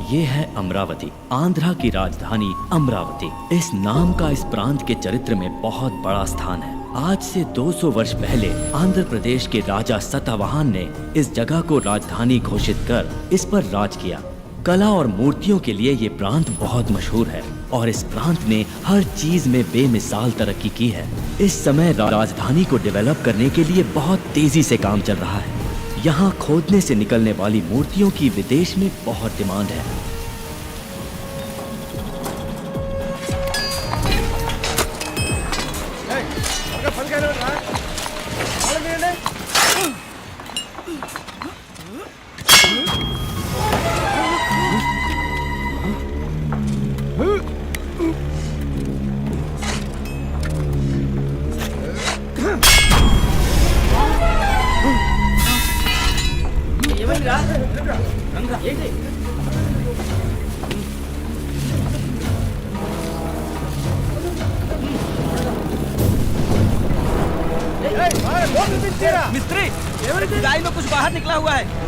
ये है अमरावती, आंध्रा की राजधानी अमरावती। इस नाम का इस प्रांत के चरित्र में बहुत बड़ा स्थान है। आज से 200 वर्ष पहले आंध्र प्रदेश के राजा सतवाहन ने इस जगह को राजधानी घोषित कर इस पर राज किया। कला और मूर्तियों के लिए ये प्रांत बहुत मशहूर है और इस प्रांत ने हर चीज में बेमिसाल तरक्की की है। इस समय राजधानी को डेवलप करने के लिए बहुत तेजी से काम चल रहा है। यहाँ खोदने से निकलने वाली मूर्तियों की विदेश में बहुत डिमांड है। मिस्त्री, खुदाई में कुछ बाहर निकला हुआ है।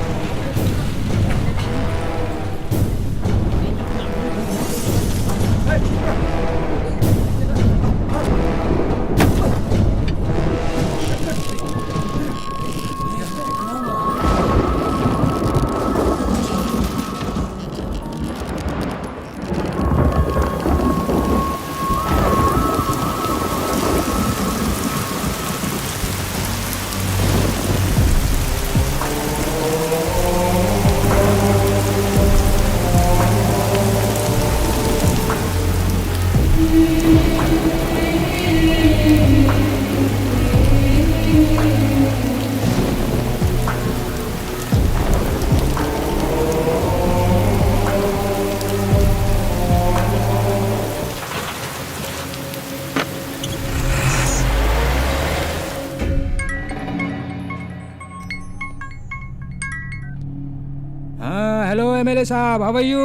हेलो एमएलए साहब, हाउ आर यू?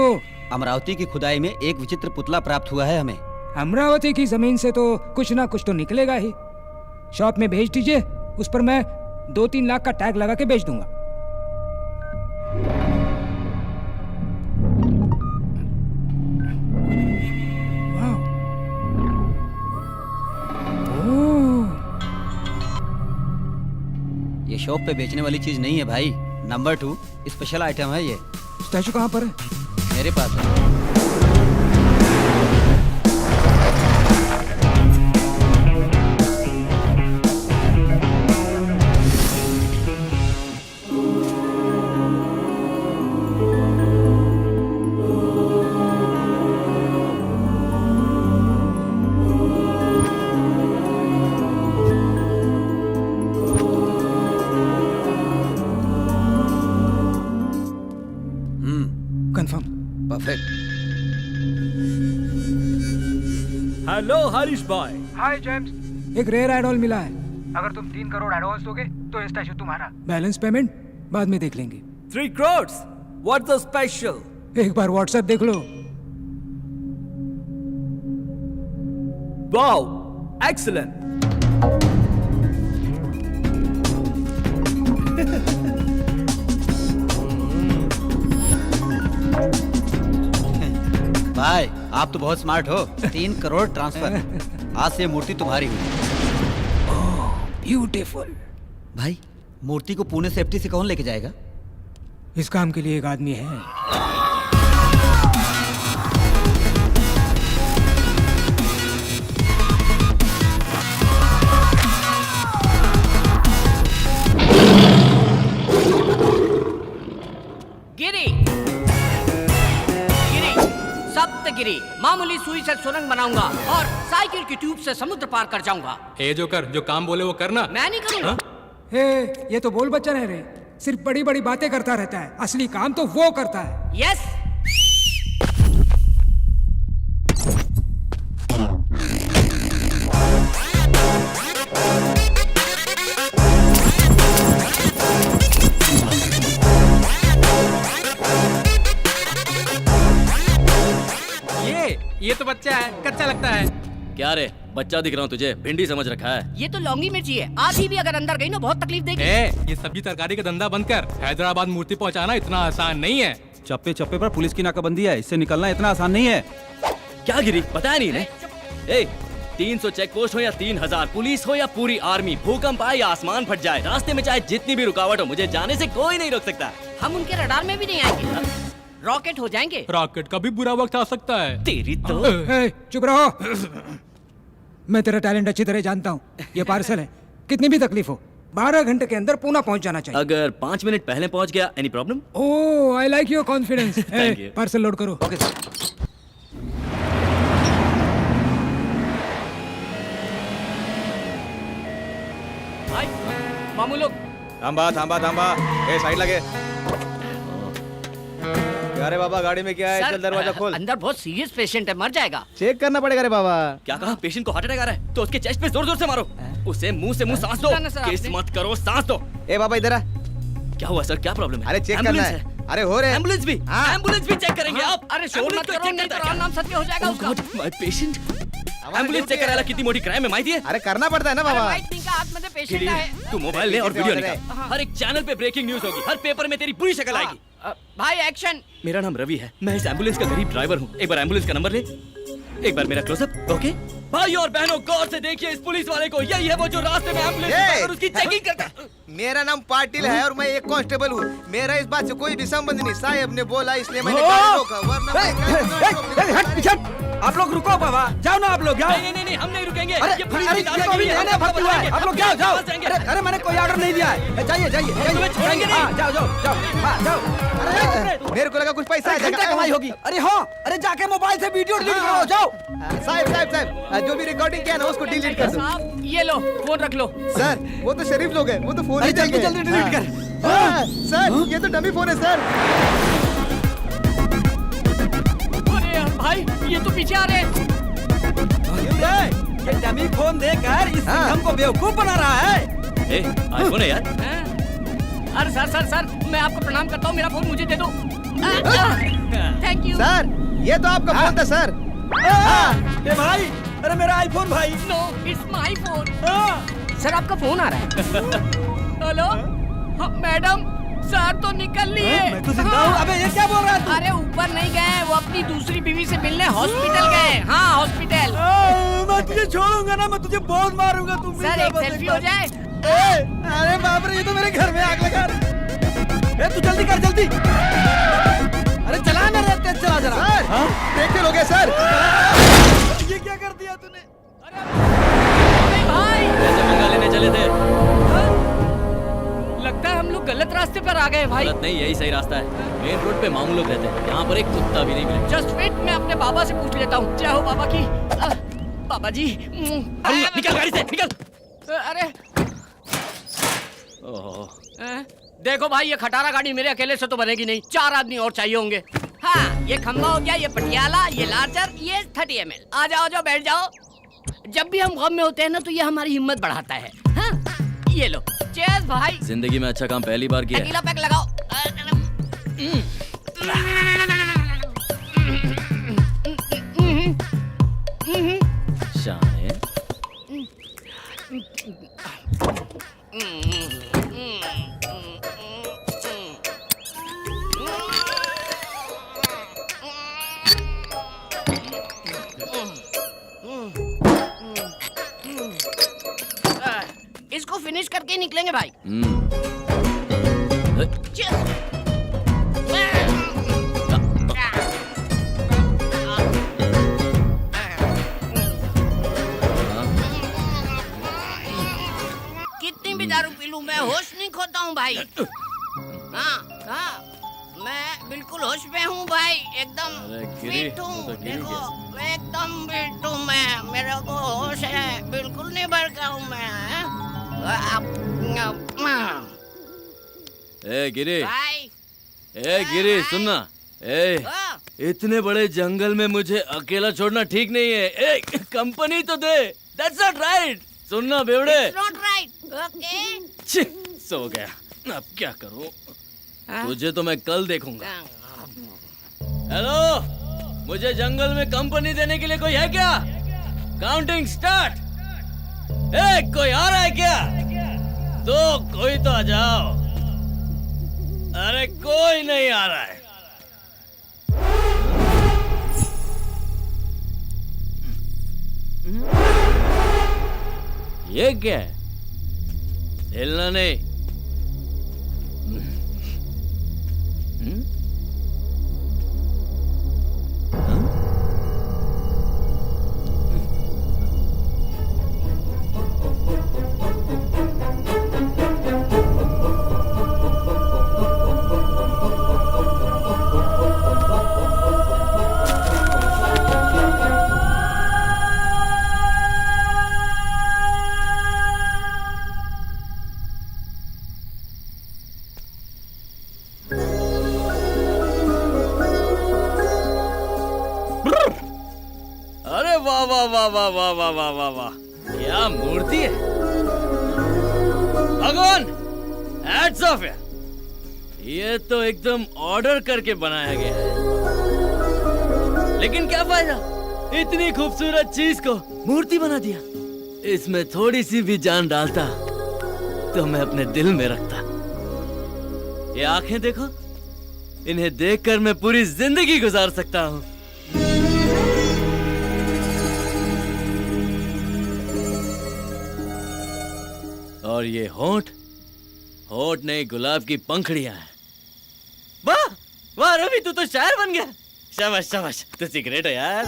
अमरावती की खुदाई में एक विचित्र पुतला प्राप्त हुआ है हमें। अमरावती की जमीन से तो कुछ ना कुछ तो निकलेगा ही। शॉप में भेज दीजिए, उस पर मैं 2-3 लाख का टैग लगा के बेच दूंगा। ये शॉप पे बेचने वाली चीज नहीं है भाई। नंबर 2 स्पेशल आइटम है ये। स्टैचू कहाँ पर है? मेरे पास है। कंफर्म। परफेक्ट। हेलो हरीश भाई। हाय जेम्स, एक रेयर एडॉल मिला है। अगर तुम 3 करोड़ एडवांस दोगे तो ये स्टैचू तुम्हारा। बैलेंस पेमेंट बाद में देख लेंगे। 3 crores? What's the special? एक बार व्हाट्सएप देख लो। Wow, excellent. भाई आप तो बहुत स्मार्ट हो। 3 करोड़ ट्रांसफर। आज से ये मूर्ति तुम्हारी हुई। ब्यूटीफुल। भाई मूर्ति को पुणे सेफ्टी से कौन लेके जाएगा? इस काम के लिए एक आदमी है। गिरी मामूली सुई से सुरंग बनाऊंगा और साइकिल की ट्यूब से समुद्र पार कर जाऊंगा। ए जोकर, जो काम बोले वो करना। मैं नहीं करूंगा। ये तो बोल बच्चन है रे, सिर्फ बड़ी बड़ी बातें करता रहता है, असली काम तो वो करता है। यस। ये तो बच्चा है, कच्चा लगता है। क्या रे, बच्चा दिख रहा हूँ तुझे? भिंडी समझ रखा है? ये तो लौंगी मिर्ची है, आधी भी अगर अंदर गई ना बहुत तकलीफ देगी। ये सब्जी तरकारी का धंधा बंद कर। हैदराबाद मूर्ति पहुंचाना इतना आसान नहीं है। चप्पे चप्पे पर पुलिस की नाकाबंदी है, इससे निकलना इतना आसान नहीं है। क्या गिरी, बताया नहीं ने? 300 चेक पोस्ट हो या 3000 पुलिस हो या पूरी आर्मी, भूकंप आए या आसमान फट जाए, रास्ते में चाहे जितनी भी रुकावट हो, मुझे जाने से कोई नहीं रोक सकता। हम उनके रडार में भी नहीं आएंगे, रॉकेट हो जाएंगे। रॉकेट का भी बुरा वक्त आ सकता है। तेरी तो चुप रहो। मैं तेरा टैलेंट अच्छी तरह जानता हूँ। ये पार्सल है, कितनी भी तकलीफ हो 12 घंटे के अंदर पूना पहुँच जाना चाहिए। अगर 5 मिनट पहले पहुँच गया, any problem? Oh, I like your confidence. Thank you. Parcel load करो। Okay sir. भाई मामू लोग। थांबा थांबा थांबा, ए साइड लगे। अरे बाबा, गाड़ी में क्या है? चल दरवाजा खोल। अंदर बहुत सीरियस पेशेंट है, मर जाएगा। चेक करना पड़ेगा रे बाबा। क्या कहा? पेशेंट को हार्ट अटैक आ रहा है तो उसके चेस्ट पे जोर जोर से मारो, उसे मुंह से मुंह सांस दो। सुना सर किस आपने? मत करो, सांस दो। ए बाबा इधर आ। क्या हुआ सर, क्या प्रॉब्लम है? अरे चेक करना एम्बुलेंस है। अरे हो रहे एम्बुलेंस भी? हाँ। एम्बुलेंस भी चेक करेंगे आप? अरे शोर एम्बुलेंस मत को करो, चेक नहीं तो करता है नाम सत्य हो जाएगा क्या? उसका। Oh God, my patient। हमारा एम्बुलेंस चेक ड्यूटी करायला है। किती मोठी क्राइम आहे माहिती आहे? अरे करना पड़ता है ना अरे बाबा। वाइट टिंग का आतमध्ये पेशेंट गिरी, आहे। तू मोबाइल ले और वीडियो निकाल। हाँ। हर एक चैनल पे ब्रेकिंग न्यूज होगी, हर पेपर में तेरी पूरी शक्ल आएगी। भाई एक्शन। मेरा नाम रवि है, मैं इस एम्बुलेंस का गरीब ड्राइवर हूँ। एक बार एम्बुलेंस का नंबर ले, एक बार मेरा क्लोजअप। ओके भाई और बहनों, गौर से देखिए इस पुलिस वाले को। यही है वो जो रास्ते में एम्बुलेंस ए! और उसकी चेकिंग करता है। मेरा नाम पाटिल है और मैं एक कांस्टेबल हूँ। मेरा इस बात से कोई भी संबंध नहीं। साहब ने बोला इसलिए मैंने गाड़ी रोका, वरना मैं आप लोग रुको बाबा, जाओ ना आप लोग, जाओ। नहीं, हम नहीं रुकेंगे। अरे ये पुलिस अरे की ये तो दादागिरी अभी है, नया भर्ती हुआ है। आप लोग जाओ जाओ। जाएंगे। अरे मैंने कोई ऑर्डर नहीं दिया है। जाइए जाइए तुम्हें छोड़ेंगे नहीं। हाँ, जाओ जाओ जाओ। हाँ, जाओ। अरे मेरे को लगा कुछ पैसा आ घंटा जाएगा। कमाई होगी। अरे हाँ, अरे जाके मोबाइल से वीडियो डिलीट करो, जाओ। साहब जो भी रिकॉर्डिंग किया ना उसको डिलीट कर दो। साहब ये लो फोन रख लो। सर वो तो शरीफ लोग हैं, वो तो फोन अरे ही जल्दी देंगे। जल्दी डिलीट कर। हाँ, सर ये तो डमी फोन है सर। अरे भाई ये तो पीछे आ रहे हैं। ये डमी फोन देकर इस हाँ। हमको बेवकूफ बना रहा है। आईफोन है यार। हैं? अरे सर मैं आपको प्रणाम करता हूँ, मेरा फोन मुझे दे दो। Thank you. सर ये तो आपका फोन था सर। ए भाई, अरे मेरा आईफोन भाई। No it's my phone. Sir आपका फोन आ रहा है। हेलो हाँ, मैडम सर तो निकल लिए। मैं तो जिंदा हूँ। अबे ये क्या बोल रहा है तू? अरे ऊपर नहीं गए, वो अपनी दूसरी बीवी से मिलने हॉस्पिटल गए। हाँ हॉस्पिटल। मैं तुझे छोड़ूंगा ना, मैं तुझे बहुत मारूंगा। तुम सर एक सेल्फी हो जाए। अरे बाप रे, ये तो मेरे घर में आग लगा रही। तू जल्दी कर जल्दी। अरे चला ना रे, तेज चला जरा। सर देख के लोग हैं सर। ये क्या कर दिया तूने? अरे भाई कैसे मंगा लेने चले थे? लगता है हम लोग गलत रास्ते पर आ गए भाई। गलत नहीं, यही सही रास्ता है। मेन रोड पे मामू लोग रहते हैं, यहाँ पर एक कुत्ता भी नहीं मिले। जस्ट वेट, मैं अपने बाबा से पूछ लेता हूँ। जय हो बाबा की। बाबा जी। निकल गाड़ी से, निकल। अरे ओह, देखो भाई ये खटारा गाड़ी मेरे अकेले से तो बनेगी नहीं, 4 आदमी और चाहिए होंगे। हाँ ये खंबा हो गया, ये पटियाला, ये लार्जर, ये 30 ml। आ जाओ बैठ जाओ। जब भी हम गम में होते हैं ना तो ये हमारी हिम्मत बढ़ाता है। हाँ ये लो, चेयर्स भाई। जिंदगी में अच्छा काम पहली बार किया है। अकेला पैक लगाओ। शान है। इसको फिनिश करके ही निकलेंगे भाई। Cheers। कितनी भी दारू पी लूं मैं होश नहीं खोता हूँ भाई। हाँ मैं बिल्कुल होश में हूँ भाई, एकदम अरे गिरी, फिट हूँ। तो गिरी देखो एकदम फिट हूँ मैं, मेरे को होश है, बिल्कुल नहीं भड़का हूँ मैं। ए गिरी, भाई ए गिरी सुनना। ए हाँ। इतने बड़े जंगल में मुझे अकेला छोड़ना ठीक नहीं है। ए कंपनी तो दे। That's not right। सुनना बेवड़े। Not right। Okay। छी, सो गया। अब क्या करूं? तुझे तो मैं कल देखूंगा। हेलो, मुझे जंगल में कंपनी देने के लिए कोई है क्या? Counting start. कोई आ रहा है क्या? तो कोई तो आ जाओ। अरे कोई नहीं आ रहा है। ये क्या है? हिलना नहीं। अरे वाह वाह वाह वाह वाह वाह वाह वाह वाह, क्या मूर्ति है भगवान। हैट्स ऑफ है। ये तो एकदम ऑर्डर करके बनाया गया है। लेकिन क्या फायदा, इतनी खूबसूरत चीज को मूर्ति बना दिया। इसमें थोड़ी सी भी जान डालता तो मैं अपने दिल में रखता। ये आंखें देखो, इन्हें देखकर मैं पूरी जिंदगी गुजार सकता हूँ। और ये होंठ, होंठ नहीं गुलाब की पंखड़ियां हैं। वाह वाह रवि, तू तो शायर बन गया। शाबाश शाबाश, तू सिगरेट है यार।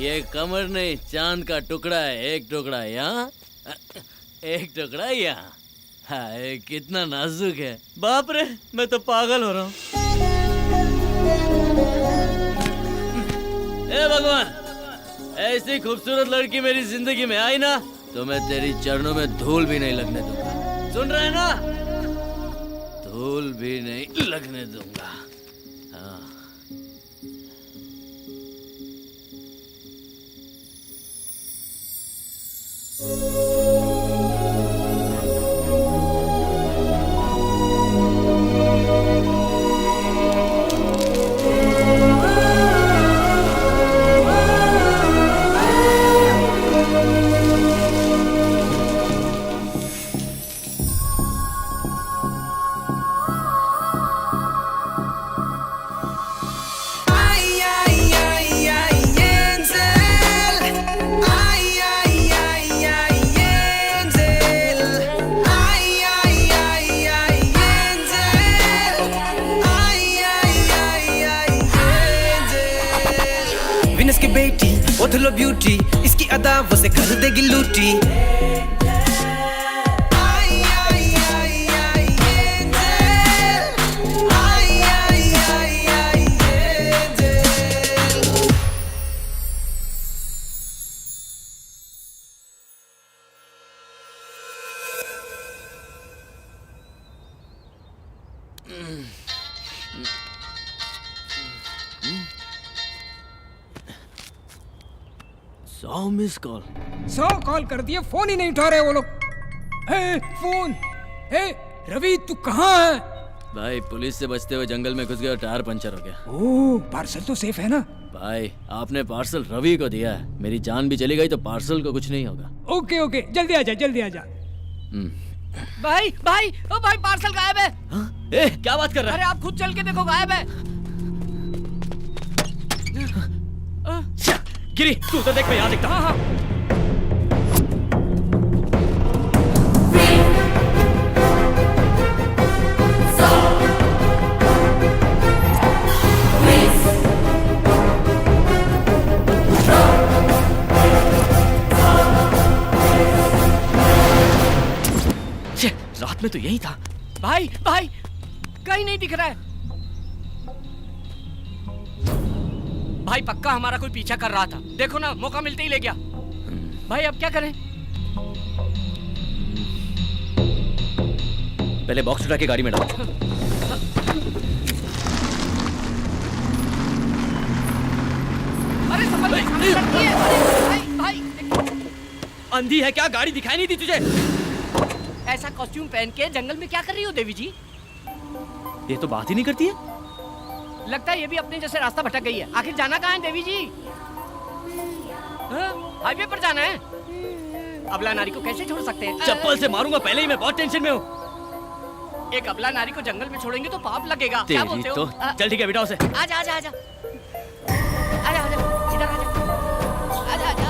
ये कमर नहीं, चांद का टुकड़ा है। एक टुकड़ा यहाँ, एक टुकड़ा यहाँ। हाय कितना नाजुक है। बाप रे, मैं तो पागल हो रहा हूँ। ए भगवान, ऐसी खूबसूरत लड़की मेरी जिंदगी में आई ना तो मैं तेरी चरणों में धूल भी नहीं लगने दूंगा। सुन रहे हैं ना? धूल भी नहीं लगने दूंगा। हाँ। बेटी ओथलो ब्यूटी, इसकी अदा वो से कर देगी लूटी। मिस कॉल 100 कॉल कर दिए, फोन ही नहीं उठा रहे वो लोग। फोन। रवि तू कहाँ है? भाई पुलिस से बचते हुए जंगल में घुस गया और टायर पंचर हो गया। ओह, पार्सल तो सेफ है ना? भाई आपने पार्सल रवि को दिया है, मेरी जान भी चली गई तो पार्सल को कुछ नहीं होगा। ओके ओके, जल्दी आ जा, जल्दी आ जा। भाई भाई ओ भाई, पार्सल गायब है। हाँ? क्या बात कर रहा है? अरे आप खुद चल के देखो, गायब है। गिरी तू उधर देख, मैं यहाँ देखता। हाँ। रात में तो यही था। भाई भाई कहीं नहीं दिख रहा है। भाई पक्का हमारा कोई पीछा कर रहा था, देखो ना, मौका मिलते ही ले गया। भाई अब क्या करें? पहले बॉक्स उठा के गाड़ी में डालो। अरे भाई भाई, अंधी है क्या? गाड़ी दिखाई नहीं दी तुझे? ऐसा कॉस्ट्यूम पहन के जंगल में क्या कर रही हो देवी जी? ये तो बात ही नहीं करती है। लगता है ये भी अपने जैसे रास्ता भटक गई है। आखिर जाना कहाँ है देवी जी? हाँ? हाईवे पर जाना है। अबला नारी को कैसे छोड़ सकते हैं? चप्पल से मारूंगा, पहले ही मैं बहुत टेंशन में हूँ। एक अबला नारी को जंगल में छोड़ेंगे तो पाप लगेगा। क्या तेरी बोलते हो? तो चल ठीक है, बिठाओ से। आजा आजा आजा आजा आजा इधर आजा आजा आजा।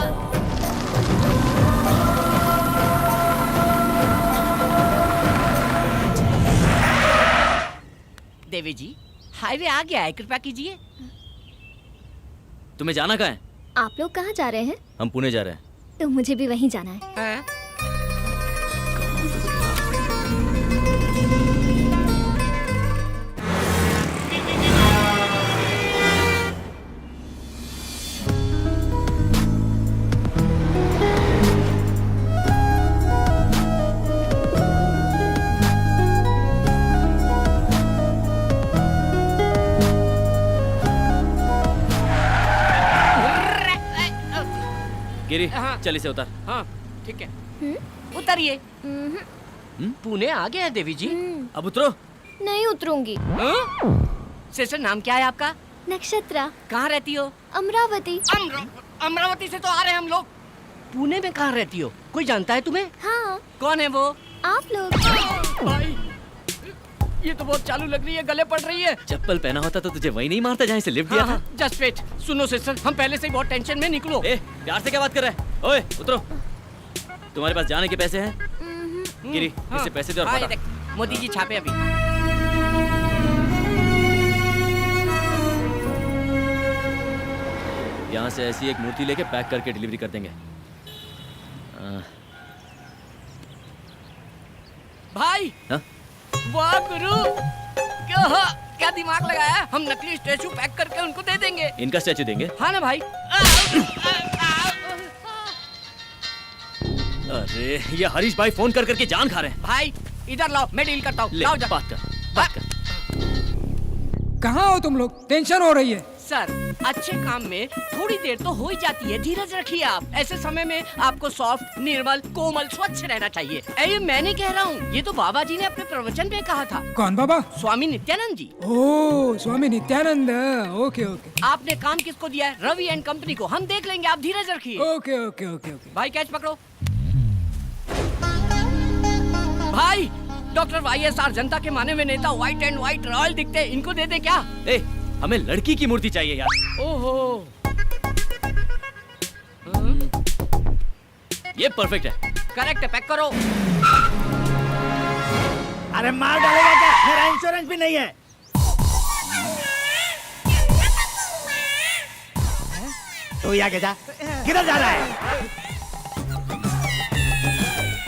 देवी जी, हाईवे आ गया है, कृपया कीजिए। तुम्हें जाना कहाँ है? आप लोग कहाँ जा रहे हैं? हम पुणे जा रहे हैं। तो मुझे भी वहीं जाना है। हाँ? गिरी, हाँ। चल इसे उतार। हाँ ठीक है, उतरिए। पुणे आ गया है देवी जी। अब उतरो। नहीं उतरूंगी। सिस्टर, नाम क्या है आपका? नक्षत्रा। कहाँ रहती हो? अमरावती। अमरावती से तो आ रहे हैं हम लोग। पुणे में कहाँ रहती हो? कोई जानता है तुम्हें? हाँ, कौन है वो? आप लोग। भाई ये तो बहुत चालू लग रही है, गले पड़ रही है। चप्पल पहना होता तो तुझे वही नहीं मारता जहाँ से लिफ्ट दिया था। Just wait. सुनो सिस्टर, हम पहले से ही बहुत टेंशन में, निकलो। ए, प्यार से क्या बात कर रहा है? ओए, उतरो। तुम्हारे पास जाने के पैसे हैं? गिरी, इससे पैसे दे और हाँ, ये पता। देख, मोदी जी छापे अभी। यहाँ से ऐसी एक मूर्ति लेके पैक करके डिलीवरी कर देंगे। भाई हाँ? वाह गुरु, क्या दिमाग लगाया है? हम नकली स्टैचू पैक करके उनको दे देंगे। इनका स्टैचू देंगे? हाँ ना भाई। अरे ये हरीश भाई फोन कर करके जान खा रहे हैं। भाई इधर लाओ, मैं डील करता हूँ। ले, लाओ जा। बात कर। कहाँ हो तुम लोग? टेंशन हो रही है। सर, अच्छे काम में थोड़ी देर तो हो ही जाती है, धीरज रखिए आप। ऐसे समय में आपको सॉफ्ट, निर्मल, कोमल, स्वच्छ रहना चाहिए। ये मैं नहीं कह रहा हूँ, ये तो बाबा जी ने अपने प्रवचन में कहा था। कौन बाबा? स्वामी नित्यानंद जी। ओह, स्वामी नित्यानंद। ओके ओके आपने काम किसको दिया है? रवि एंड कंपनी को। हम देख लेंगे, आप धीरज रखिए। Okay okay okay okay. भाई कैच पकड़ो। भाई डॉक्टर YSR, जनता के माने में नेता, व्हाइट एंड व्हाइट रॉयल दिखते हैं, इनको दे दे क्या? ए, हमें लड़की की मूर्ति चाहिए यार। ओहो, ये परफेक्ट है। करेक्ट है, पैक करो। अरे मार डालेगा क्या? मेरा इंश्योरेंस भी नहीं है। तो ये आगे जा, किधर जा रहा है?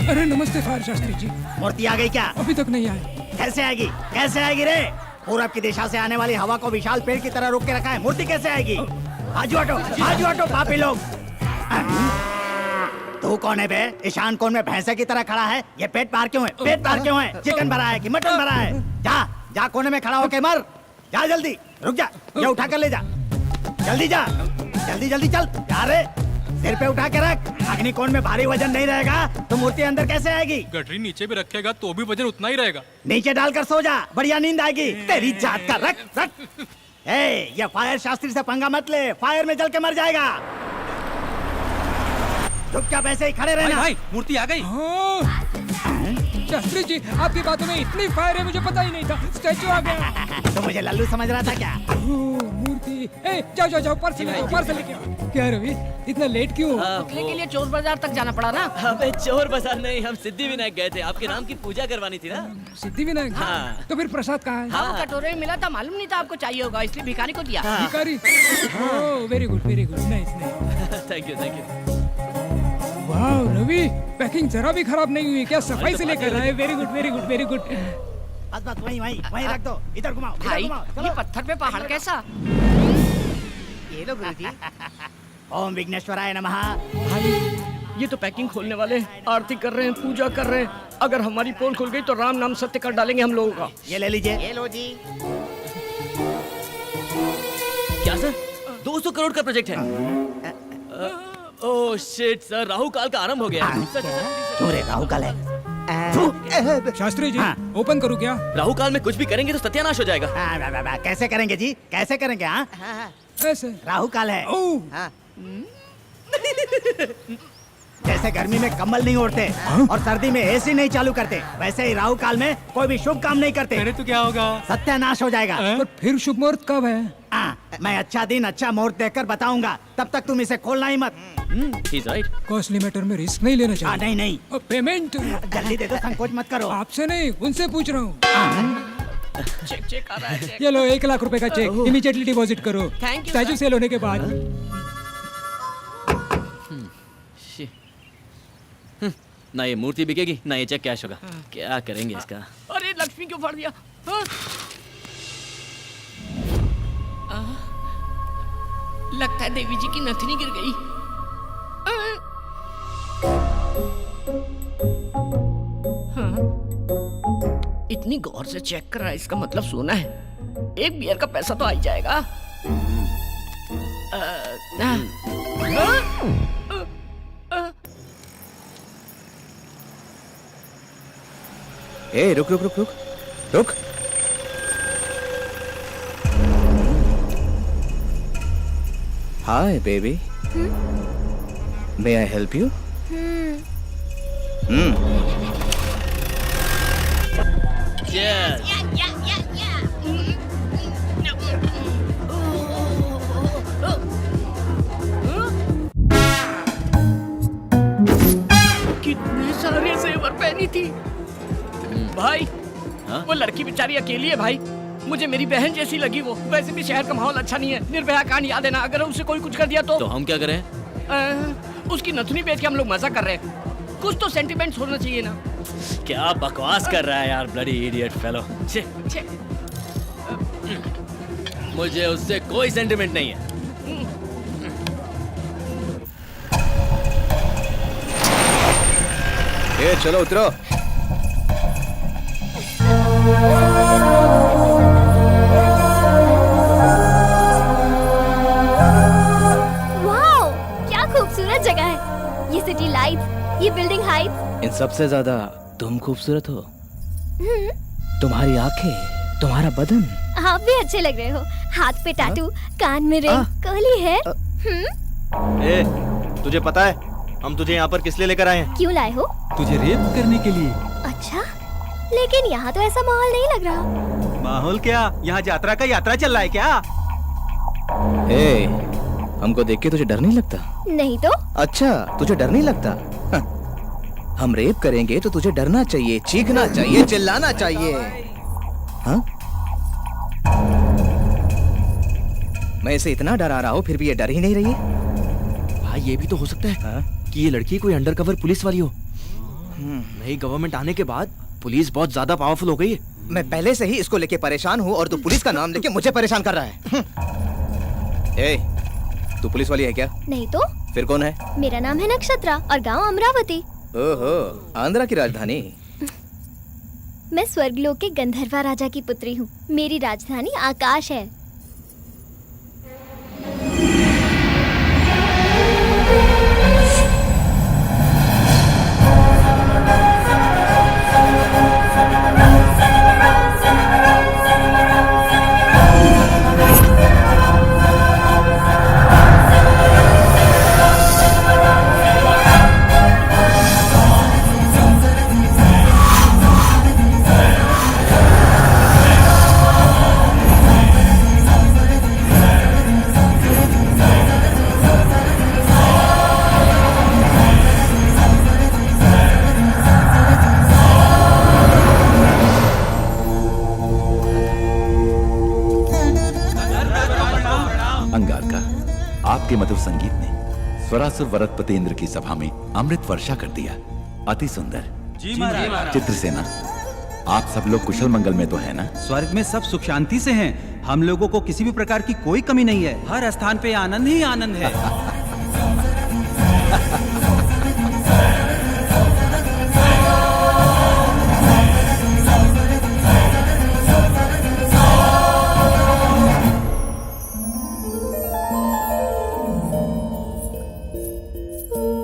अरे नमस्ते फायर शास्त्री जी। मूर्ति आ गई क्या? अभी तक नहीं आए। कैसे आएगी? कैसे आएगी रे? पूरब की दिशा से आने वाली हवा को विशाल पेड़ की तरह रोक के रखा है, मूर्ति कैसे आएगी? आजू हटो पापी लोग। तू कौन है बे? ईशान कोण में भैंसे की तरह खड़ा है। ये पेट पार क्यों है? पेट पार क्यों है? चिकन भरा है कि मटन भरा है? जा कोने में खड़ा होके मर। जा जल्दी, रुक जा, ये उठा कर ले जा। जल्दी जा, जल्दी चल। यार सिर पे उठा के रख। अग्निकोण में भारी वजन नहीं रहेगा तो मूर्ति अंदर कैसे आएगी? गठरी नीचे भी रखेगा तो भी वजन उतना ही रहेगा। नीचे डालकर सो जा, बढ़िया नींद आएगी। तेरी जात का रख। ये फायर शास्त्री से पंगा मत ले, फायर में जल के मर जाएगा। चुपचाप ऐसे ही खड़े रहना। भाई मूर्ति आ गई। हाँ। शास्त्री जी, आपकी बातों में इतनी फायर है, मुझे पता ही नहीं था। स्टैचू आ गया। तो मुझे लल्लू समझ रहा था क्या? ओह, मूर्ति। ए, जाओ पार्सल लेके आओ। क्या रवि, इतना लेट क्यों? पुतले के लिए चोर बाजार तक जाना पड़ा ना। अबे चोर बाजार नहीं, हम सिद्धि विनायक गए थे। आपके नाम की पूजा करवानी थी ना। सिद्धि विनायक। हाँ। तो फिर प्रसाद कहाँ है? हाँ, कटोरे में मिला था, मालूम नहीं था आपको चाहिए होगा, इसलिए भिखारी को दिया। भिखारी। Oh, very good, nice. Thank you. वाह रवि, पैकिंग जरा भी खराब नहीं हुई। क्या सफाई से लेकर आए? Very good. बस वहीं रख दो। इधर घुमाओ। भाई ये पत्थर पे पहाड़ कैसा? ये लो गुरुजी। ओम विघ्नेश्वराय नमः। भाई ये तो पैकिंग खोलने वाले आरती कर रहे हैं, पूजा कर रहे हैं। अगर हमारी पोल खुल गई तो राम नाम सत्य कर डालेंगे हम लोगों का। ये ले लीजिए। ये लो जी। क्या सर, 200 करोड़ का प्रोजेक्ट है। ओह शिट सर, राहु काल का आरंभ हो गया। क्यों रे, राहु काल है? शास्त्री जी हाँ। ओपन करूँ क्या? राहु काल में कुछ भी करेंगे तो सत्यानाश हो जाएगा। कैसे करेंगे जी, कैसे करेंगे? हाँ, ऐसे राहु काल है। ओह, जैसे गर्मी में कंबल नहीं ओढ़ते और सर्दी में एसी नहीं चालू करते, वैसे ही राहु काल में कोई भी शुभ काम नहीं करते। अरे तो क्या होगा? सत्यानाश हो जाएगा। पर फिर शुभ मुहूर्त कब है? मैं अच्छा दिन अच्छा मुहूर्त देखकर बताऊंगा, तब तक तुम इसे खोलना ही मत। He's right. कॉस्टली मैटर में रिस्क नहीं लेना चाहिए। नहीं नहीं, और पेमेंट जल्दी दे दो, संकोच मत करो। आपसे नहीं, उनसे पूछ रहा हूँ। चेक चेक आ रहा है चेक। ये लो 1 लाख रुपए का चेक, इमीडिएटली डिपॉजिट करो। Thank you, statue sir. Sale होने के बाद। ना ये मूर्ति बिकेगी ना ये चेक कैश होगा। क्या करेंगे इसका? अरे लक्ष्मी क्यों फाड़ दिया? हाँ? लगता है देवी जी की नथनी गिर गई। हाँ? इतनी गौर से चेक कर रहा है, इसका मतलब सोना है। एक बियर का पैसा तो आ ही जाएगा। ए रुक रुक रुक रुक रुक। Hi baby, may I help you? Cheers. कितने सारे जेवर पहनी थी भाई। हाँ? वो लड़की बेचारी अकेली है भाई, मुझे मेरी बहन जैसी लगी वो। वैसे भी शहर का माहौल अच्छा नहीं है, निर्भया कांड याद है ना? अगर उसे कोई कुछ कर दिया तो हम क्या करें? उसकी नथनी बेच के हम लोग मजा कर रहे हैं। कुछ तो सेंटिमेंट्स होना चाहिए ना। क्या बकवास कर रहा है यार, ब्लडी इडियट फेलो। छे, मुझे उससे कोई सेंटिमेंट नहीं है। ए चलो उतरो। वाओ, क्या खूबसूरत जगह है। ये सिटी लाइट्स, ये बिल्डिंग हाइट्स। इन सबसे ज्यादा तुम खूबसूरत हो। तुम्हारी आंखें, तुम्हारा बदन। आप भी अच्छे लग रहे हो। हाथ पे टैटू, कान में रिंग, कर्ली हेयर। ए, तुझे पता है हम तुझे यहाँ पर किस लिए लेकर आए हैं? क्यों लाए हो? तुझे रेप करने के लिए। अच्छा, लेकिन यहाँ तो ऐसा माहौल नहीं लग रहा। माहौल क्या, यहाँ यात्रा का यात्रा चल रहा है क्या? ए, हमको देख के तुझे डर नहीं लगता? नहीं तो? अच्छा, तुझे डर नहीं लगता? हम रेप करेंगे तो तुझे डरना चाहिए, चीखना चाहिए, चिल्लाना चाहिए। हाँ? मैं इसे इतना डरा रहा हूँ फिर भी ये डर ही नहीं रही है। भाई ये भी तो हो सकता है कि ये लड़की कोई अंडरकवर पुलिस वाली हो। नई गवर्नमेंट आने के बाद पुलिस बहुत ज्यादा पावरफुल हो गई है। मैं पहले से ही इसको लेके परेशान हूँ और तू पुलिस का नाम लेके मुझे परेशान कर रहा है। ए, तू पुलिस वाली है क्या? नहीं तो? फिर कौन है? मेरा नाम है नक्षत्रा और गांव अमरावती। ओहो, आंध्रा की राजधानी। मैं स्वर्गलोक के गंधर्वा राजा की पुत्री हूँ। मेरी राजधानी आकाश है। अंगारका, आपके मधुर संगीत ने स्वरासुर वरदपतेंद्र की सभा में अमृत वर्षा कर दिया। अति सुंदर। जी महाराज। चित्रसेना, आप सब लोग कुशल मंगल में तो है ना? स्वर्ग में सब सुख शांति से हैं। हम लोगों को किसी भी प्रकार की कोई कमी नहीं है। हर स्थान पे आनंद ही आनंद है।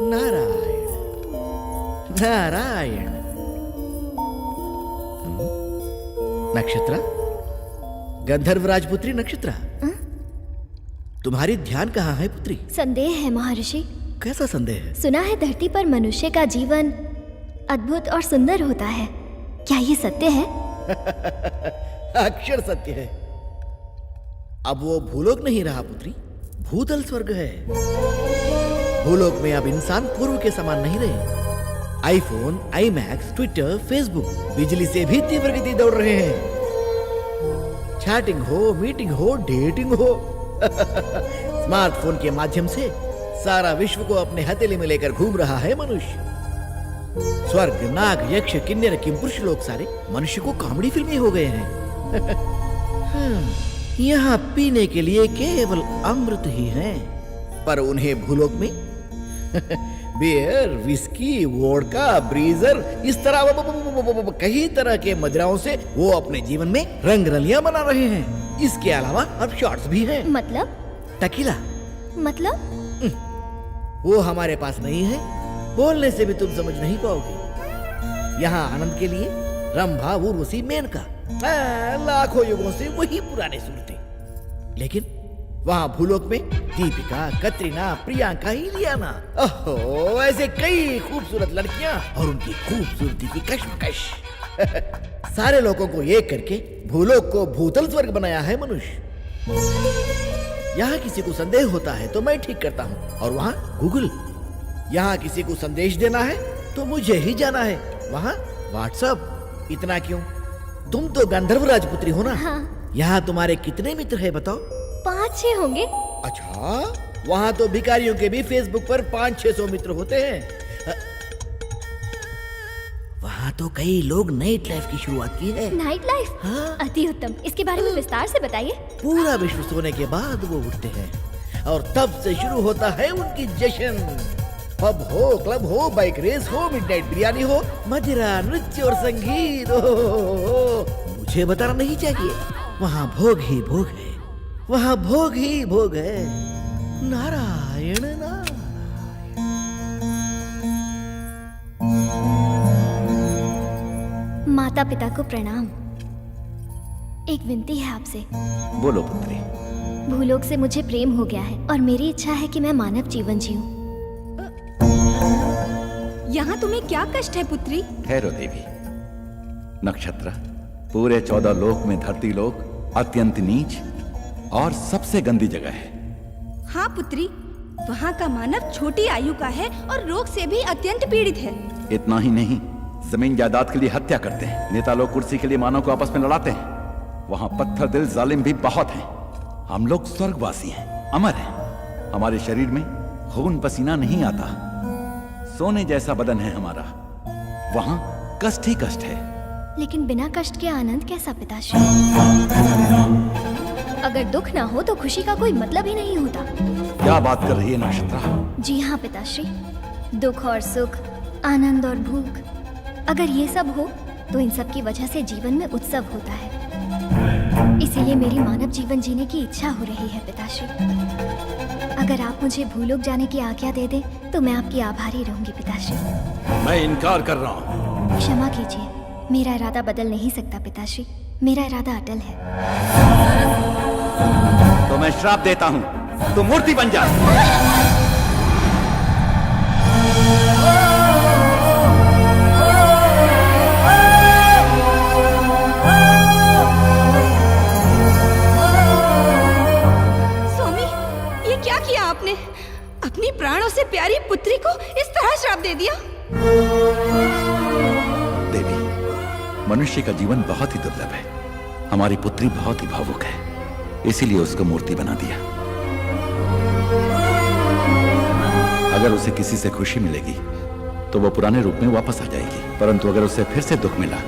नारायण नारायण नक्षत्रा, गंधर्व राजपुत्री नक्षत्रा, तुम्हारी ध्यान कहाँ है पुत्री? संदेह है महर्षि। कैसा संदेह है? सुना है धरती पर मनुष्य का जीवन अद्भुत और सुंदर होता है, क्या ये सत्य है? अक्षर सत्य है। अब वो भूलोक नहीं रहा पुत्री, भूतल स्वर्ग है। भूलोक में अब इंसान पूर्व के समान नहीं रहे। आईफोन, आईमैक्स, ट्विटर, फेसबुक बिजली से भी तीव्र गति दौड़ रहे हैं। चैटिंग हो, मीटिंग हो, डेटिंग हो, स्मार्टफोन के माध्यम से सारा विश्व को अपने हथेली में लेकर घूम रहा है मनुष्य। स्वर्ग, नाग, यक्ष, किन्नर, किंपुरुष लोग सारे मनुष्य को कॉमेडी फिल्में हो गए हैं। यहाँ पीने के लिए केवल अमृत ही है, पर उन्हें भूलोक में बियर, विस्की, वोडका, ब्रीजर, इस तरह कई तरह के मदिराओं से वो अपने जीवन में रंग रलियां बना रहे हैं। इसके अलावा अब शॉट्स भी हैं। मतलब? टकीला। मतलब? वो हमारे पास नहीं है, बोलने से भी तुम समझ नहीं पाओगे। यहाँ आनंद के लिए रंभा, उर्वशी, मेनका, लाखों युगों से वही पुराने सूरतें। लेकिन वहाँ भूलोक में दीपिका, कतरीना, प्रियंका, इलियाना, ओहो, ऐसे कई खूबसूरत लड़कियां और उनकी खूबसूरती की कश्मकश। सारे लोगों को एक करके भूलोक को भूतल स्वर्ग बनाया है मनुष्य। यहाँ किसी को संदेह होता है तो मैं ठीक करता हूँ, और वहाँ गूगल। यहाँ किसी को संदेश देना है तो मुझे ही जाना है, वहाँ व्हाट्सएप। इतना क्यों? तुम तो गंधर्व राजपुत्री हो ना? हाँ। यहाँ तुम्हारे कितने मित्र हैं बताओ? 5-6 होंगे। अच्छा, वहाँ तो भिखारियों के भी फेसबुक पर 500-600 मित्र होते हैं। वहाँ तो कई लोग नाइट लाइफ की शुरुआत की है। Night life? हाँ। अति उत्तम, इसके बारे में विस्तार से बताइए। पूरा विश्व सोने के बाद वो उठते हैं और तब से शुरू होता है उनकी जश्न। पब हो, क्लब हो, बाइक रेस हो, मिडनाइट बिरयानी हो, मदिरा, नृत्य और संगीत हो। मुझे बताना नहीं चाहिए, वहाँ भोग ही भोग है, वहाँ भोग ही भोग है। नारायण नारायण। माता पिता को प्रणाम। एक विनती है आपसे। बोलो पुत्री। भूलोक से मुझे प्रेम हो गया है और मेरी इच्छा है कि मैं मानव जीवन जीऊं। यहाँ तुम्हें क्या कष्ट है पुत्री? ठहरो देवी। नक्षत्र, पूरे 14 लोक में धरती लोक अत्यंत नीच और सबसे गंदी जगह है। हाँ पुत्री, वहाँ का मानव छोटी आयु का है और रोग से भी अत्यंत पीड़ित है। इतना ही नहीं, जमीन जायदाद के लिए हत्या करते हैं, नेता लोग कुर्सी के लिए मानव को आपस में लड़ाते हैं। वहाँ पत्थर दिल जालिम भी बहुत हैं। हम लोग स्वर्गवासी हैं, अमर हैं। हमारे शरीर में खून पसीना नहीं आता, सोने जैसा बदन है हमारा। वहाँ कष्ट ही कष्ट है। लेकिन बिना कष्ट के आनंद कैसा पिताश्री? अगर दुख ना हो तो खुशी का कोई मतलब ही नहीं होता। क्या बात कर रही है नक्षत्रा? जी हाँ पिताश्री, दुख और सुख, आनंद और भूख, अगर ये सब हो तो इन सब की वजह से जीवन में उत्सव होता है। इसीलिए मेरी मानव जीवन जीने की इच्छा हो रही है पिताश्री। अगर आप मुझे भूलोक जाने की आज्ञा दे दें तो मैं आपकी आभारी रहूंगी पिताश्री। मैं इनकार कर रहा हूँ। क्षमा कीजिए, मेरा इरादा बदल नहीं सकता पिताश्री, मेरा इरादा अटल है। तो मैं श्राप देता हूँ, तू मूर्ति बन जा। आपने अपनी प्राणों से प्यारी पुत्री को इस तरह श्राप दे दिया। देवी, मनुष्य का जीवन बहुत ही दुर्लभ है। हमारी पुत्री बहुत ही भावुक है, इसीलिए उसको मूर्ति बना दिया। अगर उसे किसी से खुशी मिलेगी तो वो पुराने रूप में वापस आ जाएगी, परंतु अगर उसे फिर से दुख मिला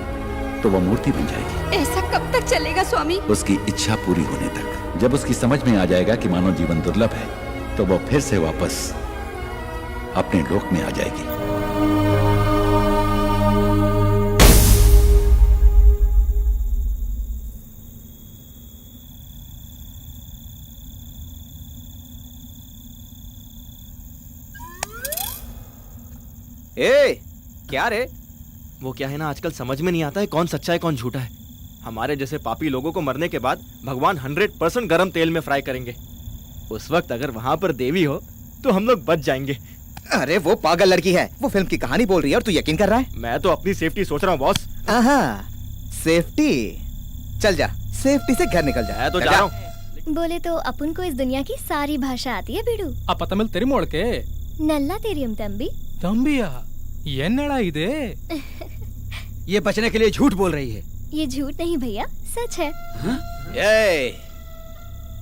तो वो मूर्ति बन जाएगी। ऐसा कब तक चलेगा स्वामी? उसकी इच्छा पूरी होने तक। जब उसकी समझ में आ जाएगा कि मानव जीवन दुर्लभ है तो वो फिर से वापस अपने लोक में आ जाएगी। ए, क्या रे? वो क्या है ना, आजकल समझ में नहीं आता है कौन सच्चा है कौन झूठा है। हमारे जैसे पापी लोगों को मरने के बाद भगवान 100% गरम तेल में फ्राई करेंगे। उस वक्त अगर वहां पर देवी हो तो हम लोग बच जाएंगे। अरे वो पागल लड़की है, वो फिल्म की कहानी बोल रही है और तू यकीन कर रहा है? मैं तो अपनी सेफ्टी सोच रहा हूँ बॉस। सेफ्टी? चल जा, सेफ्टी से घर निकल जा। तो जा रहा हूँ। बोले तो अपन को इस दुनिया की सारी भाषा आती है बिडू। अब पता मिल तेरी मोड़ के नल्ला तेरियम तंबी तंबिया ये नड़ा इदे। ये बचने के लिए झूठ बोल रही है। ये झूठ नहीं भैया, सच है। ए,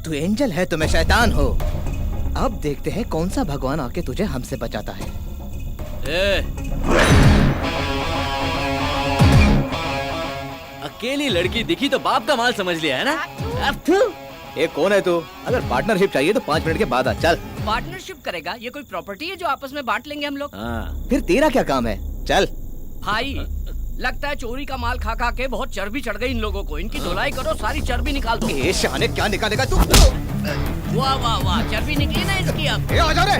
तू एंजल है तो मैं शैतान हो। अब देखते हैं कौन सा भगवान आके तुझे हमसे बचाता है। अकेली लड़की दिखी तो बाप का माल समझ लिया है ना? ये कौन है तू? अगर पार्टनरशिप चाहिए तो 5 मिनट के बाद आ। चल। पार्टनरशिप करेगा? ये कोई प्रॉपर्टी है जो आपस में बांट लेंगे हम लोग? फिर तेरा क्या काम है? चल। भाई लगता है चोरी का माल खा खा के बहुत चर्बी चढ़ गई इन लोगों को। इनकी धुलाई करो, सारी चर्बी निकाल दो। ए शाने, क्या निकालेगा तू? वाह वाह वाह, चर्बी निकली ना इसकी अब। ए, आ जा रे।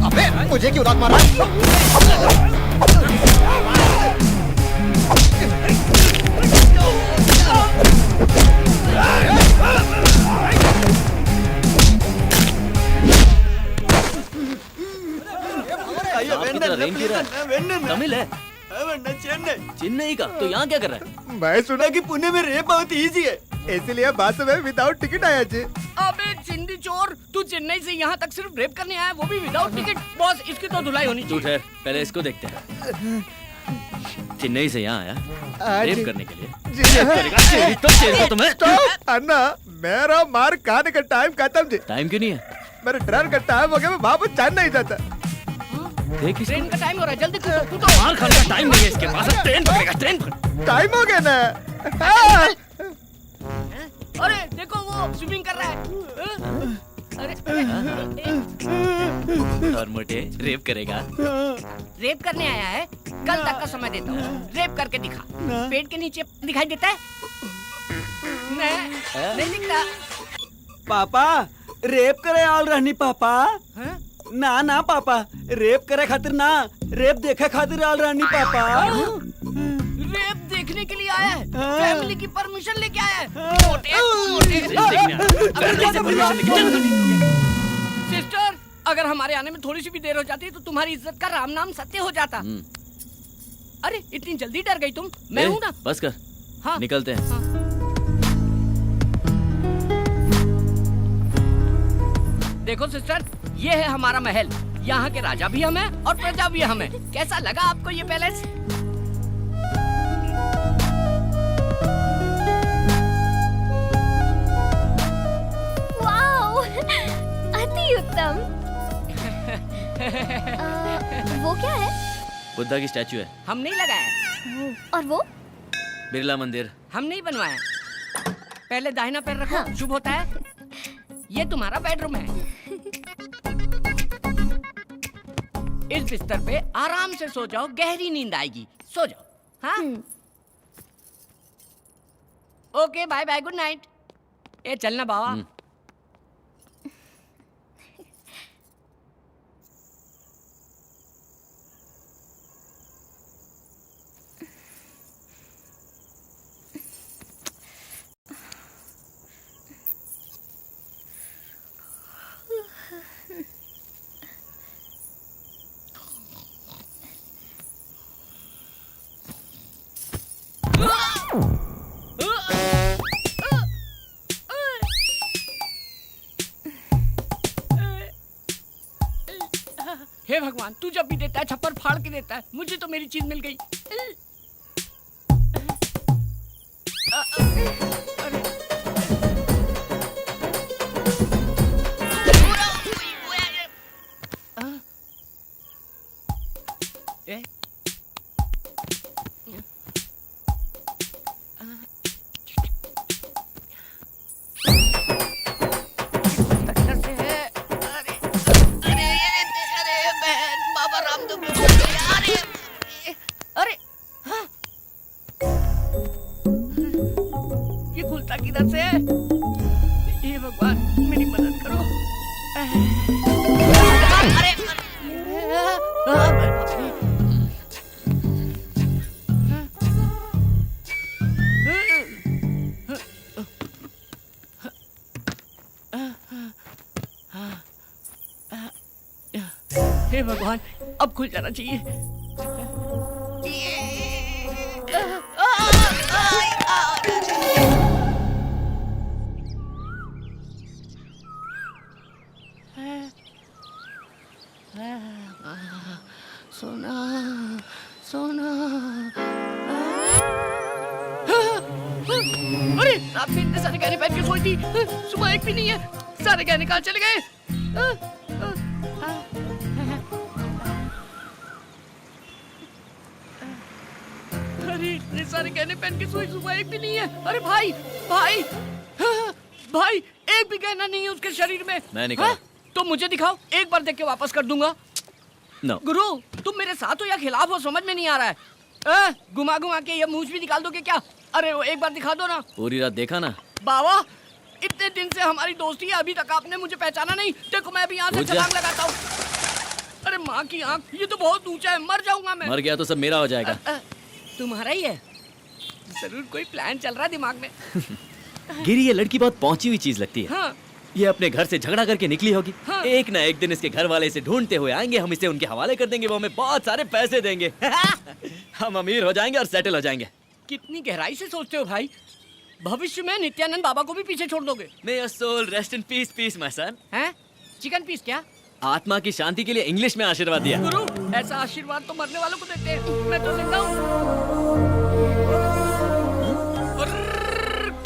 अबे मुझे क्यों लात मारा? तमिल है? चेन्नई का? तो यहाँ क्या कर रहा है? मैं सुना कि पुणे में रेप बहुत इजी है, इसलिए बस में विदाउट टिकट आया जी। अबे चिंदी चोर, तू चेन्नई से यहाँ तक सिर्फ रेप करने आया, वो भी विदाउट टिकट? बॉस इसकी तो धुलाई होनी चाहिए। ठहर, पहले इसको देखते हैं। चेन्नई से यहाँ आया रेप करने के लिए? तो तुम्हें अन्ना, मेरा मार खाने का टाइम खत्म जी। टाइम क्यों नहीं है? मेरे ट्रेन का टाइम हो गया, मैं वापस जाना नहीं चाहता। देख ट्रेन का टाइम हो रहा है, जल्दी कूदो। मार खाने का टाइम नहीं है इसके पास। ट्रेन पकड़ेगा, ट्रेन पकड़। टाइम हो गया ना। अरे देखो वो स्विमिंग कर रहा है। अरे और मोटे रेप करेगा? रेप करने आया है? कल तक का समय देता हूँ, रेप करके दिखा। पेट के नीचे दिखाई देता है? नहीं दिखता। पापा रेप करे आल रहनी पापा। ना ना पापा, रेप करे खातिर ना, रेप देखे खातिर आल रहनी पापा। रेप देखने के लिए आया है? फैमिली की परमिशन लेके आया है? सिस्टर, अगर हमारे आने में थोड़ी सी भी देर हो जाती तो तुम्हारी इज्जत का राम नाम सत्य हो जाता। अरे इतनी जल्दी डर गई तुम? मैं हूँ ना। बस कर। हाँ निकलते हैं। हाँ। देखो सिस्टर, ये है हमारा महल। यहाँ के राजा भी हम हैं और प्रजा भी हम हैं। कैसा लगा आपको ये पैलेस? वाओ, अति उत्तम। वो क्या है? बुद्धा की स्टैचू है। हम नहीं लगाया। और वो? बिरला मंदिर। हम नहीं बनवाया। पहले दाहिना पैर रखो। हाँ। शुभ होता है। ये तुम्हारा बेडरूम है। इस बिस्तर पे आराम से सो जाओ, गहरी नींद आएगी। सो जाओ। हाँ? Okay, bye bye, good night. ए चलना बाबा। हे भगवान, तू जब भी देता है छप्पर फाड़ के देता है। मुझे तो मेरी चीज मिल गई। किधर से? ये भगवान मेरी मदद करो। अरे भगवान, अब खुल जाना चाहिए। सोना सोना। अरे रात में इतने सारे गहने पहन के सोई थी, सुबह एक भी नहीं है। सारे गहने कहाँ चले गए? अरे इतने सारे गहने पहन के सोई, सुबह एक भी नहीं है। अरे भाई भाई भाई, एक भी गहना नहीं है उसके शरीर में। मैं निकाला। तो मुझे दिखाओ, एक बार देख के वापस कर दूंगा। No. गुरु तुम मेरे साथ हो या खिलाफ हो, समझ में नहीं आ रहा है। घुमा घुमा के ये मूंछ भी निकाल दोगे क्या? अरे वो एक बार दिखा दो ना। पूरी रात देखा ना। बाबा इतने दिन से हमारी दोस्ती है, अभी तक आपने मुझे पहचाना नहीं। देखो मैं अभी यहाँ से छलांग लगाता हूँ। अरे माँ की आँख, ये तो बहुत ऊंचा है, मर जाऊंगा मैं। मर गया तो सब मेरा हो जाएगा। तुम्हारा ही है? जरूर कोई प्लान चल रहा है दिमाग में। गिरी, ये लड़की बहुत पहुंची हुई चीज लगती है। हाँ। ये अपने घर से झगड़ा करके निकली होगी। हाँ। एक ना एक दिन इसके घर वाले इसे ढूंढते हुए आएंगे, हम इसे उनके हवाले कर देंगे, वो हमें बहुत सारे पैसे देंगे। हम अमीर हो जाएंगे और सेटल हो जाएंगे। कितनी गहराई से सोचते हो भाई। भविष्य में नित्यानंद बाबा को भी पीछे छोड़ दोगे। May your soul rest in peace, peace, my son। हैं? चिकन पीस क्या? आत्मा की शांति के लिए इंग्लिश में आशीर्वाद दिया। गुरु ऐसा आशीर्वाद तो मरने वालों को देते हैं, मैं तो जिंदा हूँ।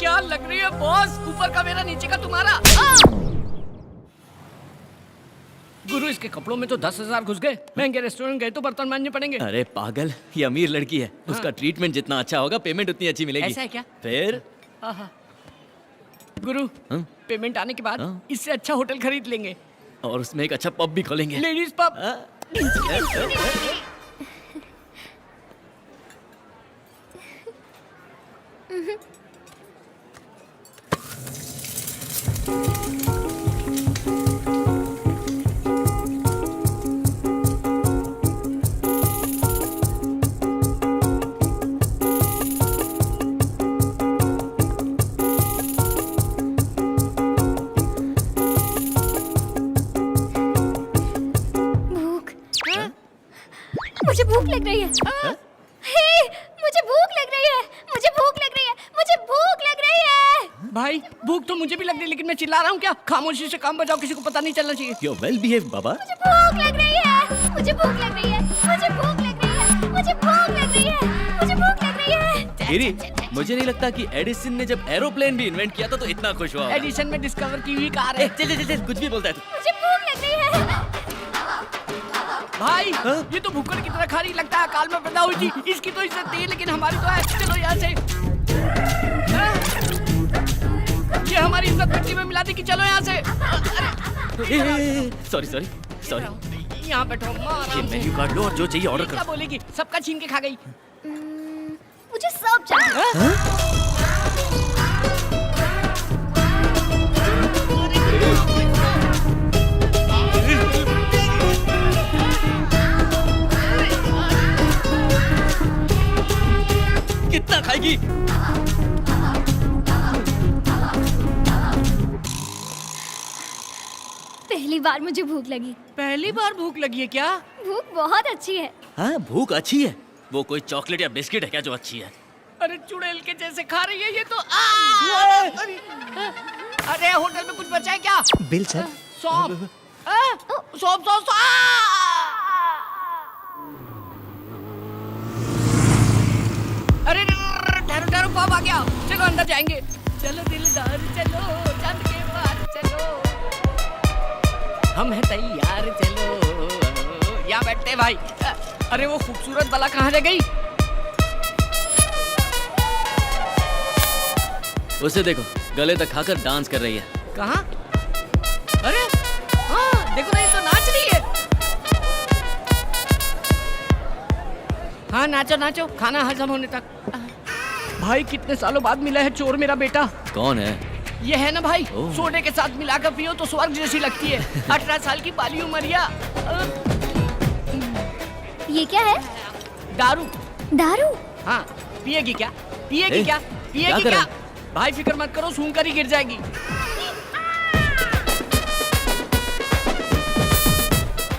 क्या लग रही है बॉस, ऊपर का मेरा नीचे का तुम्हारा। गुरु इसके कपड़ों में तो 10,000 घुस गए। महंगे रेस्टोरेंट गए तो बर्तन मांजने पड़ेंगे। अरे पागल, ये अमीर लड़की है। उसका ट्रीटमेंट जितना अच्छा होगा, पेमेंट उतनी अच्छी मिलेगी। ऐसा है क्या? फिर गुरु पेमेंट आने के बाद इससे अच्छा होटल खरीद लेंगे और उसमें एक अच्छा पब भी खोलेंगे। Ladies pub. मुझे भूख लग रही है। हे, मुझे भूख लग रही है, मुझे भूख लग रही है, मुझे भूख लग रही है। भाई भूख तो मुझे भी लग रही है, लेकिन मैं चिल्ला रहा हूँ क्या? खामोशी से काम बजाओ, किसी को पता नहीं चलना चाहिए। You're well behaved, बाबा। मुझे भूख लग रही है, मुझे भूख लग रही है, मुझे भूख लग रही है, मुझे भूख लग रही है, मुझे भूख लग रही है। गिरी, मुझे नहीं लगता कि एडिसन ने जब एरोप्लेन भी इन्वेंट किया था तो इतना खुश हुआ। एडिसन में डिस्कवर की हुई कार है। चल कुछ भी बोलता है तू। मुझे भूख लग रही है। भाई ये तो भूखड़ की तरह खा रही, लगता है अकाल में पैदा हुई थी। इसकी तो इज्जत थी, लेकिन हमारी तो है। चलो यहाँ से। ये हमारी इज्जत मिट्टी में मिला दी कि चलो यहाँ से। Sorry sorry sorry. यहाँ बैठो, ये मेन्यू कार्ड लो और जो चाहिए ऑर्डर क्या करो। बोलेगी? सबका छीन के खा गई। मुझे सब चाहिए। कितना खाएगी? पहली बार मुझे भूख लगी। पहली बार भूख लगी है क्या? भूख बहुत अच्छी है। हाँ भूख अच्छी है। वो कोई चॉकलेट या बिस्किट है क्या जो अच्छी है? अरे चुड़ैल के जैसे खा रही है ये तो। अरे होटल में कुछ बचा है क्या? Bill sir. सौंफ सौंफ सौंफ। अरे ठहरो ठहरो, पाप आ गया। चलो अंदर जाएंगे। चलो दिलदार चलो, चंद के पार चलो, हम हैं तैयार चलो। यहाँ बैठते भाई। अरे वो खूबसूरत बाला कहाँ रह गई? उसे देखो, गले तक खाकर डांस कर रही है। कहाँ? अरे हाँ देखो ना, ये तो नाच रही है। हाँ नाचो नाचो, खाना हजम होने तक। भाई कितने सालों बाद मिला है चोर मेरा बेटा। कौन है? ये है ना भाई, सोडे के साथ मिलाकर पियो तो स्वर्ग जैसी लगती है। 18 साल की बाली उमरिया। ये क्या है? दारू। दारू? हाँ पिएगी क्या? पिएगी क्या? पिएगी क्या? भाई फिक्र मत करो, सूंघ कर ही गिर जाएगी।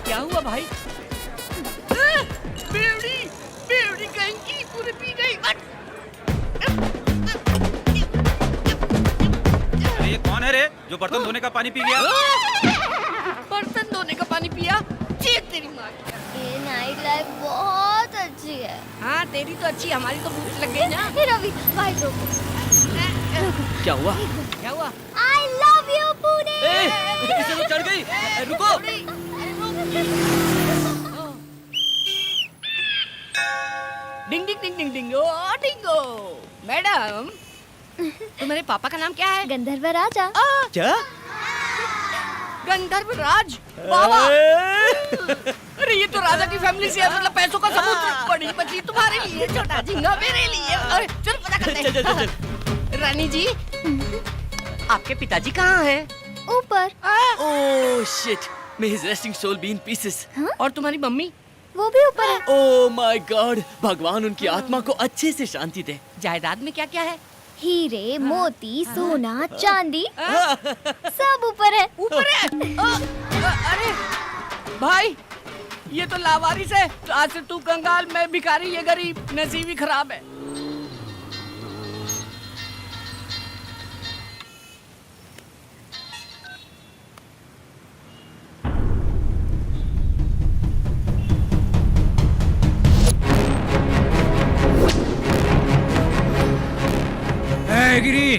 क्या हुआ भाई? जो बर्तन धोने का पानी पी गया। बर्तन धोने का पानी पिया? चीख तेरी माँ की। ये नाइट लाइफ बहुत अच्छी है। हाँ तेरी तो अच्छी, हमारी तो भूख लग गई ना। हे रवि, भाई रोको। क्या हुआ? क्या हुआ? I love you, Pune. इसे तो चढ़ गई। रुको। डिंग डिंग डिंग डिंग डिंग, ओ डिंगो। मैडम, तुम्हारे पापा का नाम क्या है? गंधर्व राजा। क्या? गंधर्व राज? बाबा! अरे ये तो राजा की फैमिली से है, मतलब पैसों का समुद्र। बड़ी मछली तुम्हारे लिए, छोटा झींगा मेरे लिए। अरे चल पता करते हैं। रानी जी, आपके पिताजी कहाँ हैं? ऊपर। Oh shit, may his resting soul be in pieces. और तुम्हारी मम्मी? वो भी ऊपर है। ओह माय गॉड, भगवान उनकी आत्मा को अच्छे से शांति दे। जायदाद में क्या क्या है? हीरे, मोती, सोना, चांदी, सब ऊपर है। ऊपर है? अरे भाई, ये तो लावारिस है। तो आज से तू कंगाल, मैं भिखारी, ये गरीब, नसीब ही खराब है। गिरी।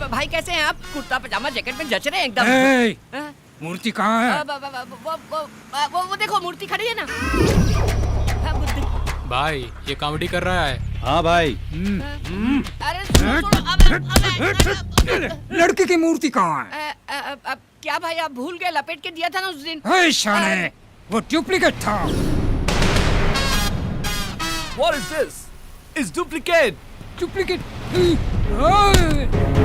भाई कैसे हैं आप? कुर्ता पजामा जैकेट में जच रहे हैं एकदम। मूर्ति कहाँ है? वो देखो मूर्ति खड़ी है ना। भाई ये कॉमेडी कर रहा है। हाँ भाई। अरे लड़के की मूर्ति कहाँ है? क्या भाई आप भूल गए? लपेट के दिया था ना उस दिन। शाने, वो डुप्लीकेट था। What is this? It's duplicate. Duplicate.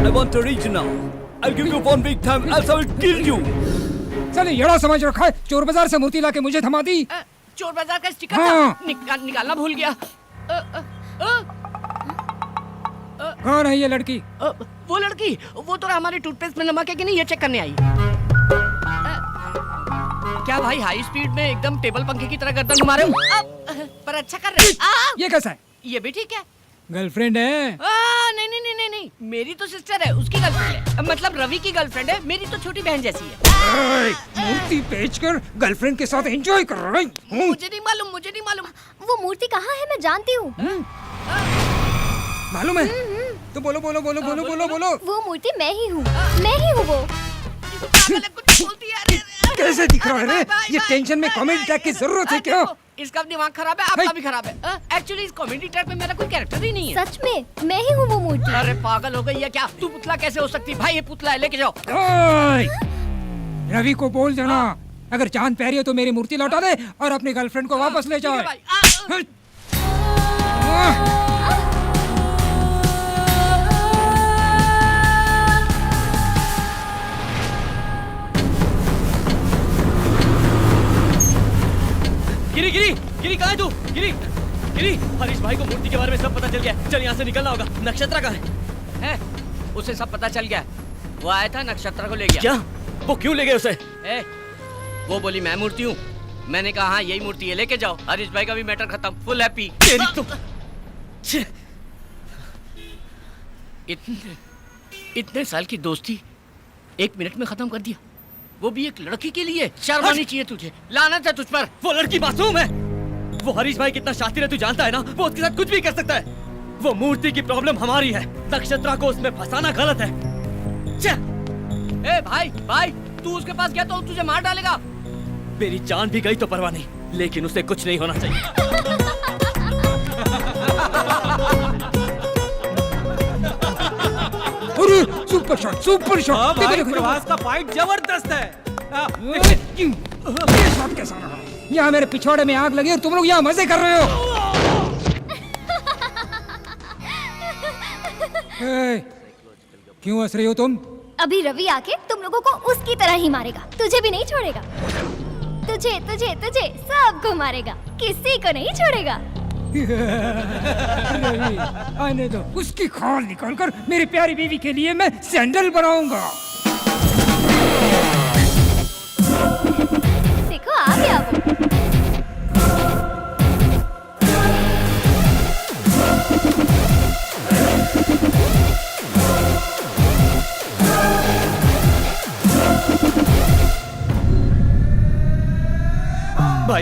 I want the original. I'll give you 1 week time, else I will kill you. साले येड़ा समझ रखा है, चोर बाजार से मूर्ति लाके मुझे थमा दी। चोर बाजार का स्टिकर हाँ। था, निकालना भूल गया। कौन है ये लड़की? वो लड़की, वो तो हमारे टूथपेस्ट में नमक है कि नहीं ये चेक करने आई। क्या भाई हाई स्पीड में एकदम टेबल पंखे की तरह गर्दन घुमा रहे हो? पर अच्छा कर रहे हो। ये कैसा है? ये भी ठीक है। गर्लफ्रेंड है? नहीं नहीं नहीं नहीं नहीं, मेरी तो सिस्टर है, उसकी गर्लफ्रेंड है। मतलब रवि की गर्लफ्रेंड है, मेरी तो छोटी बहन जैसी है। मूर्ति बेचकर गर्लफ्रेंड के साथ एंजॉय कर रही हूँ। मुझे नहीं मालूम, मुझे नहीं मालूम। वो मूर्ति कहाँ है? मैं जानती हूँ। मालूम है? तो बोलो बोलो बोलो बोलो बोलो बोलो। वो मूर्ति मैं ही हूँ, मैं ही हूँ वो। कैसे दिख रहा है रे? ये टेंशन में कॉमेडी टैग की जरूरत है क्या? इसका दिमाग खराब है, आपका भी खराब है। एक्चुअली इस कॉमेडी टैग में मेरा कोई कैरेक्टर ही नहीं है। सच में मैं ही हूँ वो मूर्ति। अरे पागल हो गई है क्या? तू पुतला कैसे हो सकती? भाई ये पुतला है, लेके जाओ। रवि को बोल देना, अगर चांद प्यारी है तो मेरी मूर्ति लौटा दे और अपनी गर्लफ्रेंड को वापस ले जाओ। गिरी गिरी गिरी, कहाँ है तू? गिरी गिरी, हरीश भाई को मूर्ति के बारे में सब पता चल गया। चल यहाँ से निकलना होगा। नक्षत्रा कहाँ है? उसे सब पता चल गया। वो आया था, नक्षत्रा को ले गया। क्या? वो क्यों ले गए उसे? वो बोली मैं मूर्ति हूँ। मैंने कहा हाँ यही मूर्ति है, लेके जाओ। हरीश भाई का भी मैटर खत्म, फुल हैप्पी। तेरी तो इतने साल की दोस्ती 1 मिनट में खत्म कर दिया, वो भी एक लड़की के लिए। शर्म आनी चाहिए तुझे। लानत है तुझ पर। वो लड़की मासूम है। वो हरीश भाई कितना शातिर है तू जानता है ना? वो उसके साथ कुछ भी कर सकता है। वो मूर्ति की प्रॉब्लम हमारी है, नक्षत्रा को उसमें फंसाना गलत है। भाई भाई, तू उसके पास गया तो तुझे मार डालेगा। मेरी जान भी गई तो परवाह नहीं, लेकिन उसे कुछ नहीं होना चाहिए। Super shot, super shot. Prabhas का फाइट जबरदस्त है। ये शॉट कैसा रहा? यहाँ मेरे पिछवाड़े में आग लगी और तुम लोग यहाँ मजे कर रहे हो। क्यों हंस रही हो तुम? अभी रवि आके तुम लोगों को उसकी तरह ही मारेगा, तुझे भी नहीं छोड़ेगा। तुझे तुझे तुझे सबको मारेगा, किसी को नहीं छोड़ेगा। रवि, आने दो, उसकी खाल निकालकर मेरी प्यारी बीवी के लिए मैं सैंडल बनाऊंगा। देखो आ गया वो।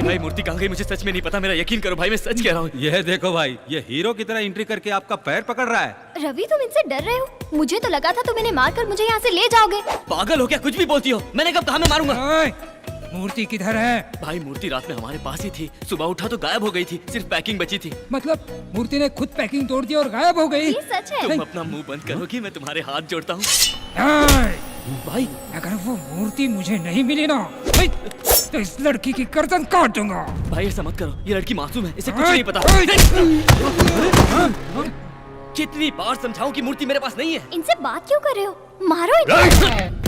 भाई मूर्ति कहाँ गई मुझे सच में नहीं पता, मेरा यकीन करो भाई, मैं सच कह रहा हूँ। ये देखो भाई, ये हीरो की तरह एंट्री करके आपका पैर पकड़ रहा है। रवि तुम इनसे डर रहे हो? मुझे तो लगा था तुम इन्हें मारकर मुझे यहाँ से ले जाओगे। पागल हो क्या, कुछ भी बोलती हो? मैंने कब कहा मैं मारूंगा? मूर्ति किधर है? भाई मूर्ति रात में हमारे पास ही थी, सुबह उठा तो गायब हो गई थी, सिर्फ पैकिंग बची थी। मतलब मूर्ति ने खुद पैकिंग तोड़ दी और गायब हो गई? ये सच है। तुम अपना मुंह बंद करोगी, मैं तुम्हारे हाथ जोड़ता हूँ। भाई अगर वो मूर्ति मुझे नहीं मिली ना तो इस लड़की की गर्दन काट दूंगा। भाई ऐसा मत करो, ये लड़की मासूम है, इसे कुछ नहीं पता। कितनी बार समझाऊं कि मूर्ति मेरे पास नहीं है। इनसे बात क्यों कर रहे हो? मारो इन्हें।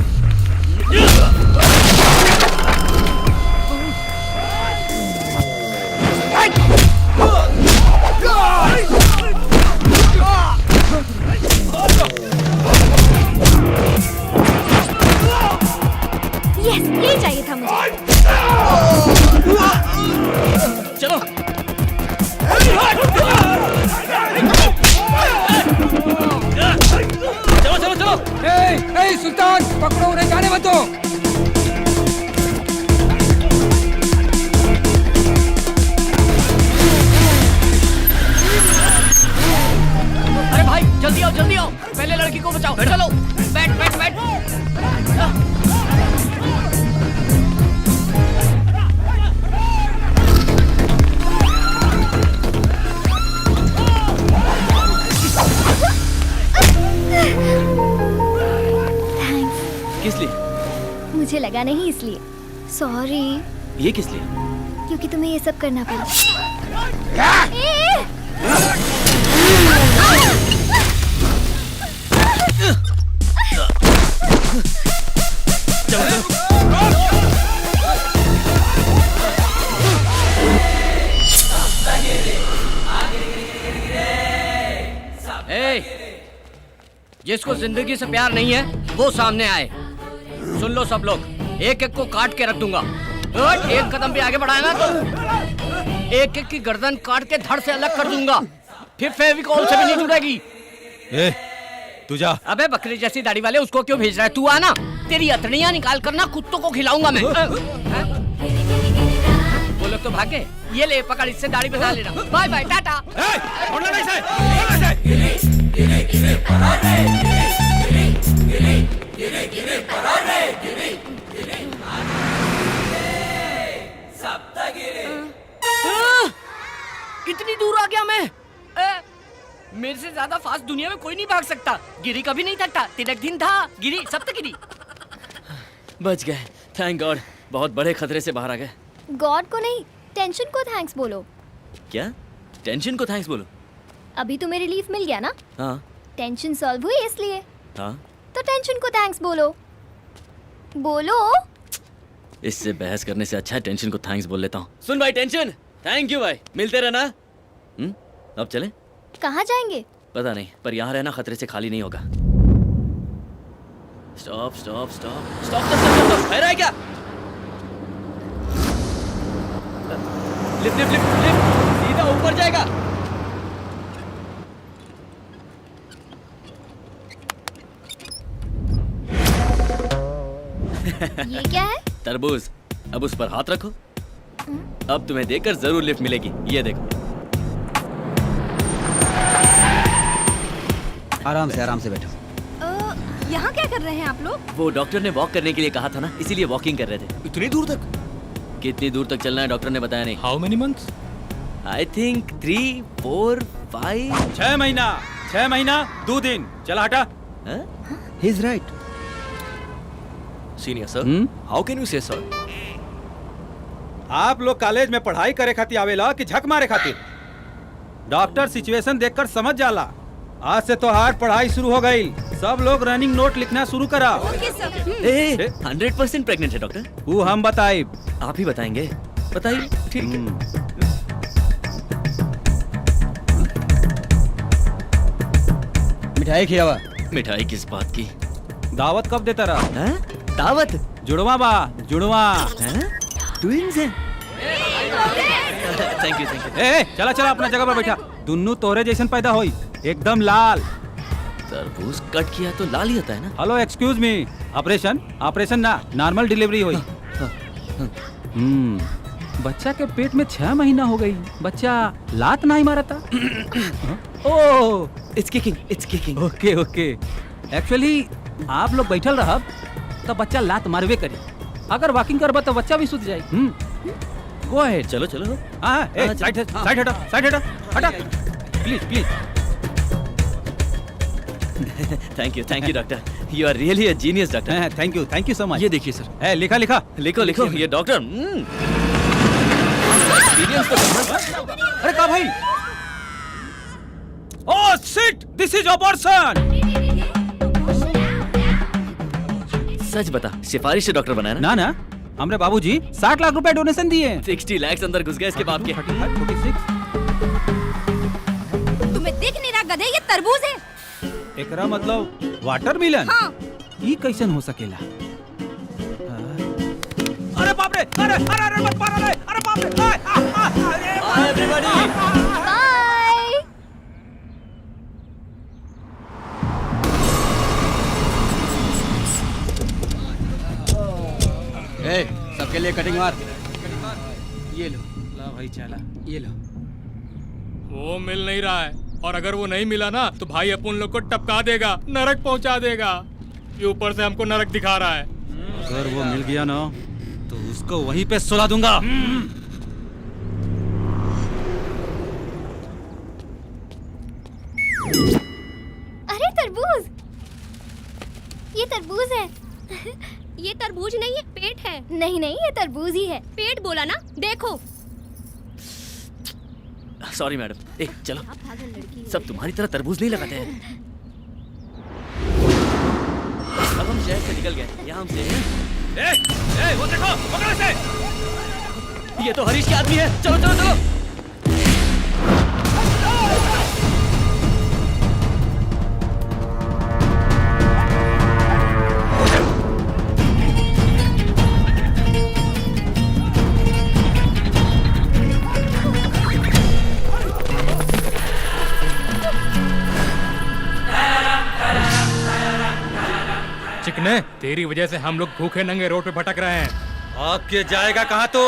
यस, यही चाहिए था मुझे। चलो चलो चलो चलो। ए सुल्तान, पकड़ो उन्हें, जाने मत दो। अरे भाई जल्दी आओ जल्दी आओ, पहले लड़की को बचाओ। चलो बैठ बैठ बैठ। किस लिए? मुझे लगा नहीं इसलिए। सॉरी। ये किस लिए? क्योंकि तुम्हें ये सब करना पड़ा। जिसको जिंदगी से प्यार नहीं है वो सामने आए। सुन लो सब लोग, एक एक को काट के रख दूंगा। एक कदम भी आगे बढ़ाया ना तो एक एक की गर्दन काट के धड़ से अलग कर दूंगा, फिर फेविकॉल से भी नहीं जुड़ेगी। तू जा। अबे बकरी जैसी दाढ़ी वाले, उसको क्यों भेज रहा है? तू आना, तेरी अतड़ियां निकाल कर ना कुत्तों को खिलाऊंगा मैं। वो लोग तो भागे। ये ले पकड़, इससे दाढ़ी बना लेना। Bye bye, tata. इतनी दूर आ गया मैं। मेरे से ज्यादा फास्ट दुनिया में कोई नहीं भाग सकता। गिरी कभी नहीं थकता, तिलक दिन था, गिरी सप्तगिरी। बच गए, थैंक गॉड। बहुत बड़े खतरे से बाहर आ गए। गॉड को नहीं, टेंशन को थैंक्स बोलो। क्या? टेंशन को थैंक्स बोलो? अभी तुम्हें रिलीफ मिल गया ना? हाँ। टेंशन सॉल्व हुई इसलिए। हाँ। तो टेंशन को थैंक्स बोलो। बोलो। इससे बहस करने से अच्छा है टेंशन को थैंक्स बोल लेता हूँ। सुन भाई टेंशन, थैंक यू भाई, मिलते रहना। अब चले? कहाँ जाएंगे? पता नहीं, पर यहाँ रहना खतरे से खाली नहीं होगा। Stop stop stop stop stop, है क्या? लिफ्ट लिफ्ट लिफ्ट लिफ्ट, सीधा ऊपर जाएगा। ये क्या है? तरबूज। अब उस पर हाथ रखो। अब तुम्हें देकर जरूर लिफ्ट मिलेगी। ये देखो। आराम से बैठो। यहाँ क्या कर रहे हैं आप लोग? वो डॉक्टर ने वॉक करने के लिए कहा था ना, इसीलिए वॉकिंग कर रहे थे। इतनी दूर तक? कितनी दूर तक चलना है डॉक्टर ने बताया नहीं। How many months? I think 3, 4, 5। 6 महीना 6 महीना 2 दिन। चला हटा। He is right. Senior sir, how can you से सर? आप लोग कॉलेज में पढ़ाई करे खातिर आवेला कि झक मारे खातिर? डॉक्टर सिचुएशन देखकर समझ जाला। आज से तो हार्ड पढ़ाई शुरू हो गई। सब लोग रनिंग नोट लिखना शुरू करा। 100% प्रेग्नेंट है डॉक्टर। वो हम बताए। आप ही बताएंगे? बताइए। ठीक है। मिठाई खिलावा। मिठाई किस बात की? दावत कब देता रहा? दावत? जुड़वा बा, जुड़वा। ट्विंस हैं। Thank you thank you. चला चला अपना जगह पर बैठा। दुन्नू तोरे जैसन पैदा होई, एकदम लाल। तरबूज कट किया तो लाल ही होता है ना? Hello excuse me, operation? Operation ना, नॉर्मल डिलीवरी हुई। बच्चा के पेट में 6 महीना हो गई, बच्चा लात नहीं मारा था। Oh, it's kicking. Okay okay. Actually आप लोग बैठल रहब तो बच्चा लात मारवे करी, अगर वॉकिंग करबा तो बच्चा भी सुत जाए। Go ahead. चलो चलो। हाँ, साइड हटा please. Thank you doctor, you are really a genius doctor. Thank you so much. ये देखिए सर। लिखा लिखो ये डॉक्टर। एक्सपीरियंस तो करना। अरे का भाई? Oh shit, this is abortion. सच बता, सिफारिश से डॉक्टर बनाया ना? ना हमरे बाबूजी 60 लाख रुपए डोनेशन दिए। 60 लाख अंदर घुस गए इसके बाप के। 46। तुम्हें दिख नहीं रहा गधे, ये तरबूज है। एकरा मतलब वाटरमेलन। हाँ। ई कैसन हो सकेला? अरे बाप रे, अरे मत मारो रे, अरे बाप रे। Hi everybody. बाय। सबके लिए कटिंग मार। ये लो, ला भाई चला, ये लो। वो मिल नहीं रहा है, और अगर वो नहीं मिला ना तो भाई अपन लोग को टपका देगा, नरक पहुंचा देगा। ये ऊपर से हमको नरक दिखा रहा है। अगर वो मिल गया ना तो उसको वहीं पे सुला दूंगा। अरे तरबूज, ये तरबूज है। ये तरबूज नहीं है, पेट है। नहीं ये तरबूज ही है। पेट बोला ना, देखो। Sorry madam. चलो, सब तुम्हारी तरह तरबूज नहीं लगाते हैं। अब हम शहर से निकल गए, यहाँ हमसे। वो देखो, पकड़ो इसे। ये तो हरीश के आदमी है। चलो। चिकने, तेरी वजह से हम लोग भूखे नंगे रोड पे भटक रहे हैं। आपके जाएगा कहाँ तू?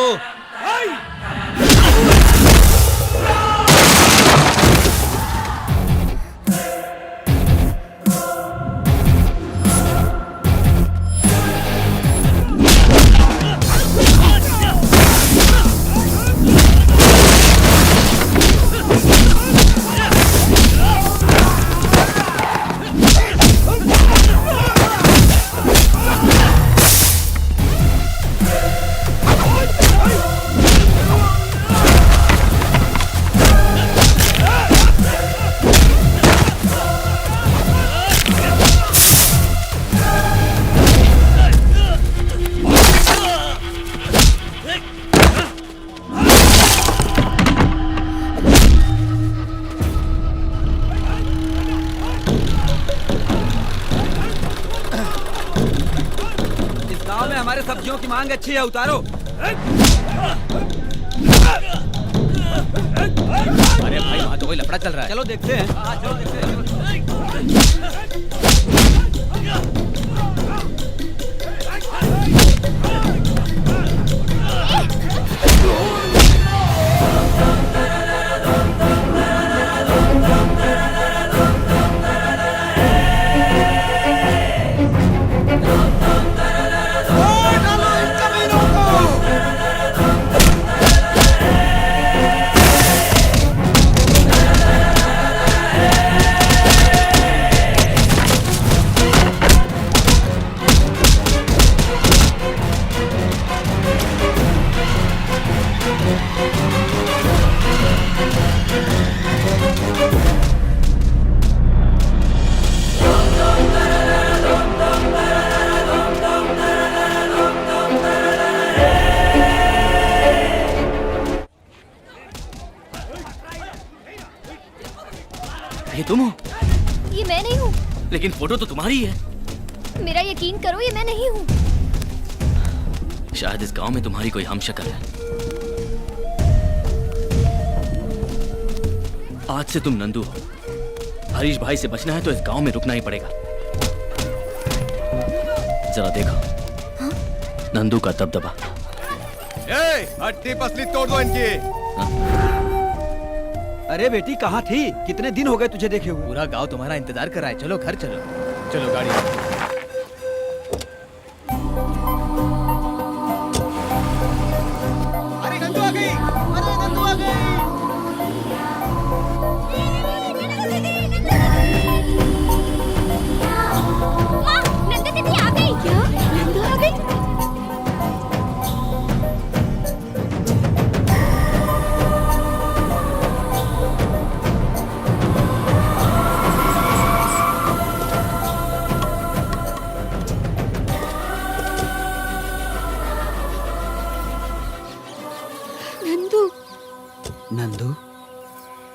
हमारे सब्जियों की मांग अच्छी है, उतारो। अरे भाई, वहाँ तो कोई लफड़ा चल रहा है। चलो देखते हैं। चलो देखते हैं। ये तुम हो? ये मैं नहीं हूँ। लेकिन फोटो तो तुम्हारी है। मेरा यकीन करो, ये मैं नहीं हूँ। शायद इस गांव में तुम्हारी कोई हमशक्ल है। आज से तुम नंदू हो। हरीश भाई से बचना है तो इस गांव में रुकना ही पड़ेगा। जरा देखो, नंदू का दबदबा। हड्डी पसली तोड़ दो इनकी। अरे बेटी कहाँ थी? कितने दिन हो गए तुझे देखे हुए? पूरा गांव तुम्हारा इंतजार कर रहा है। चलो घर चलो। चलो गाड़ी। अरे नंदू आ गई, अरे नंदू आ गई। माँ, नंदू दीदी आ गई। क्या? नंदू आ गई? नंदू, नंदू,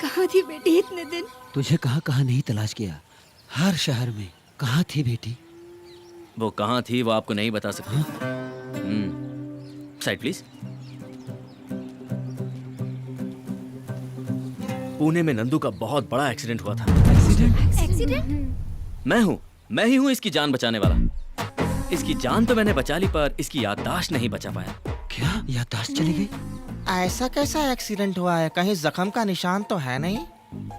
कहाँ थी बेटी इतने दिन? तुझे कहाँ कहाँ नहीं तलाश किया, हर शहर में। कहाँ थी बेटी? वो कहाँ थी वो आपको नहीं बता सकती। Side please. पुणे में नंदू का बहुत बड़ा एक्सीडेंट हुआ था। एक्सीडेंट? मैं ही हूँ इसकी जान बचाने वाला। इसकी जान तो मैंने बचा ली पर इसकी याददाश्त नहीं बचा पाया। क्या याददाश्त चली गई? ऐसा कैसा एक्सीडेंट हुआ है? कहीं जख्म का निशान तो है नहीं?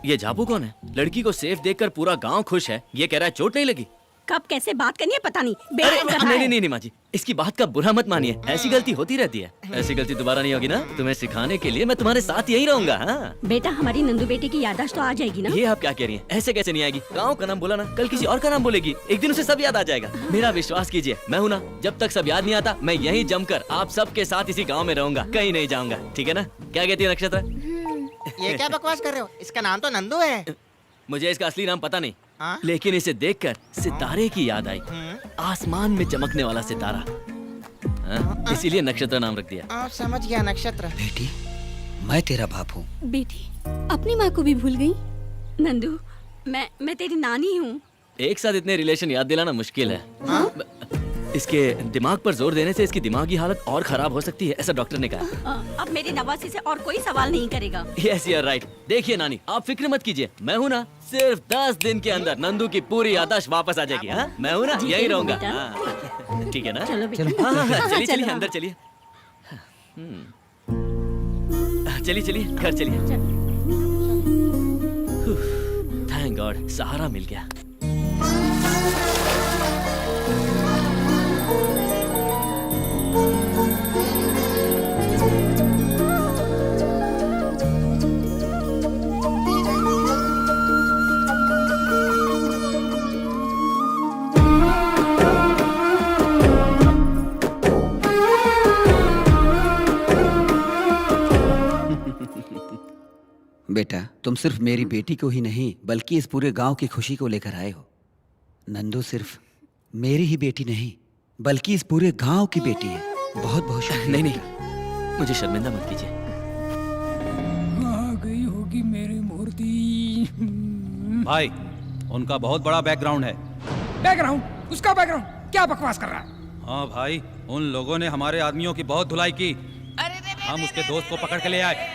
ये झाबू कौन है? लड़की को सेफ देखकर पूरा गांव खुश है। ये कह रहा है चोट नहीं लगी। कब कैसे बात करनी है पता नहीं। नहीं माँ जी, इसकी बात का बुरा मत मानिए। ऐसी गलती होती रहती है। ऐसी गलती दोबारा नहीं होगी ना? तुम्हें सिखाने के लिए मैं तुम्हारे साथ यही रहूंगा। हाँ बेटा, हमारी नंदू बेटी की याददाश्त तो आ जाएगी ना? ये आप क्या कह रही हैं? ऐसे कैसे नहीं आएगी? गाँव का नाम बोला ना, कल किसी और का नाम बोलेगी। एक दिन उसे सब याद आ जाएगा। मेरा विश्वास कीजिए, मैं हूँ ना। जब तक सब याद नहीं आता मैं यहीं जमकर आप सबके साथ इसी गाँव में रहूंगा, कहीं नहीं जाऊंगा। ठीक है ना? क्या कहती है नक्षत्र? ये क्या बकवास कर रहे हो? इसका नाम तो नंदू है। मुझे इसका असली नाम पता नहीं, लेकिन इसे देखकर सितारे की याद आई। आसमान में चमकने वाला सितारा, इसीलिए नक्षत्र नाम रख दिया। समझ गया, नक्षत्र। बेटी, मैं तेरा बाप हूँ। बेटी, अपनी माँ को भी भूल गई? नंदू, मैं तेरी नानी हूँ। एक साथ इतने रिलेशन याद दिलाना मुश्किल है। इसके दिमाग पर जोर देने से इसकी दिमागी हालत और खराब हो सकती है, ऐसा डॉक्टर ने कहा। अब मेरी नवासी से और कोई सवाल नहीं करेगा। Yes you are right. देखिए नानी, आप फिक्र मत कीजिए, मैं हूँ ना। सिर्फ 10 दिन के अंदर नंदू की पूरी याददाश्त वापस आ जाएगी। हाँ, मैं हूँ ना, यही रहूंगा। ठीक है ना? चलिए चलिए अंदर चलिए। चलिए चलिए घर चलिए। थैंक गॉड, सहारा मिल गया। बेटा, तुम सिर्फ मेरी बेटी को ही नहीं बल्कि इस पूरे गांव की खुशी को लेकर आए हो। नंदू सिर्फ मेरी ही बेटी नहीं बल्कि इस पूरे गांव की बेटी है। बहुत बहुत शुक्रिया। नहीं, मुझे शर्मिंदा मत कीजिए। आ गई होगी मेरी मूर्ति। भाई, उनका बहुत बड़ा बैकग्राउंड है। बैकग्राउंड? उसका बैकग्राउंड? क्या बकवास कर रहा है? हाँ भाई, उन लोगों ने हमारे आदमियों की बहुत धुलाई की। हम उसके दोस्त को पकड़ के ले आए।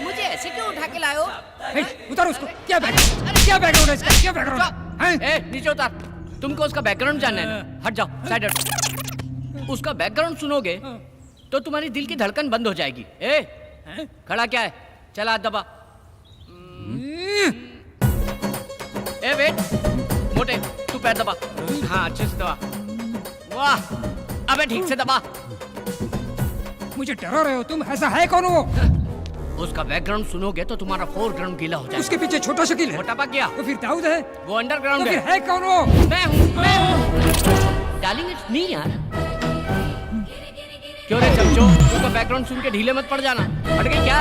मुझे ऐसे क्यों उठा के लाए हो? उतारो उसको। क्या बैकग्राउंड है इसका? क्या बैकग्राउंड है? नीचे उतार। तुमको उसका बैकग्राउंड जानना है ना? हट जाओ, साइड हट। उसका बैकग्राउंड सुनोगे तो तुम्हारी दिल की धड़कन बंद हो जाएगी। खड़ा क्या है? चला हाथ दबा। वेट, मोटे तू पैर दबा। हाँ, अच्छे से दबा। वाह, अबे ठीक से दबा। मुझे डरा रहे हो तुम? ऐसा है कौन वो? उसका बैकग्राउंड सुनोगे तो तुम्हारा फोरग्राउंड गीला हो जाएगा। उसके पीछे छोटा शकील है। मोटा पक गया। तो फिर दाऊद है? वो अंडरग्राउंड तो फिर है कौन वो? मैं हूँ। डार्लिंग, इट्स मी यार। क्यों रे चमचो, उसका बैकग्राउंड सुन के ढीले मत पड़ जाना। हट गई क्या?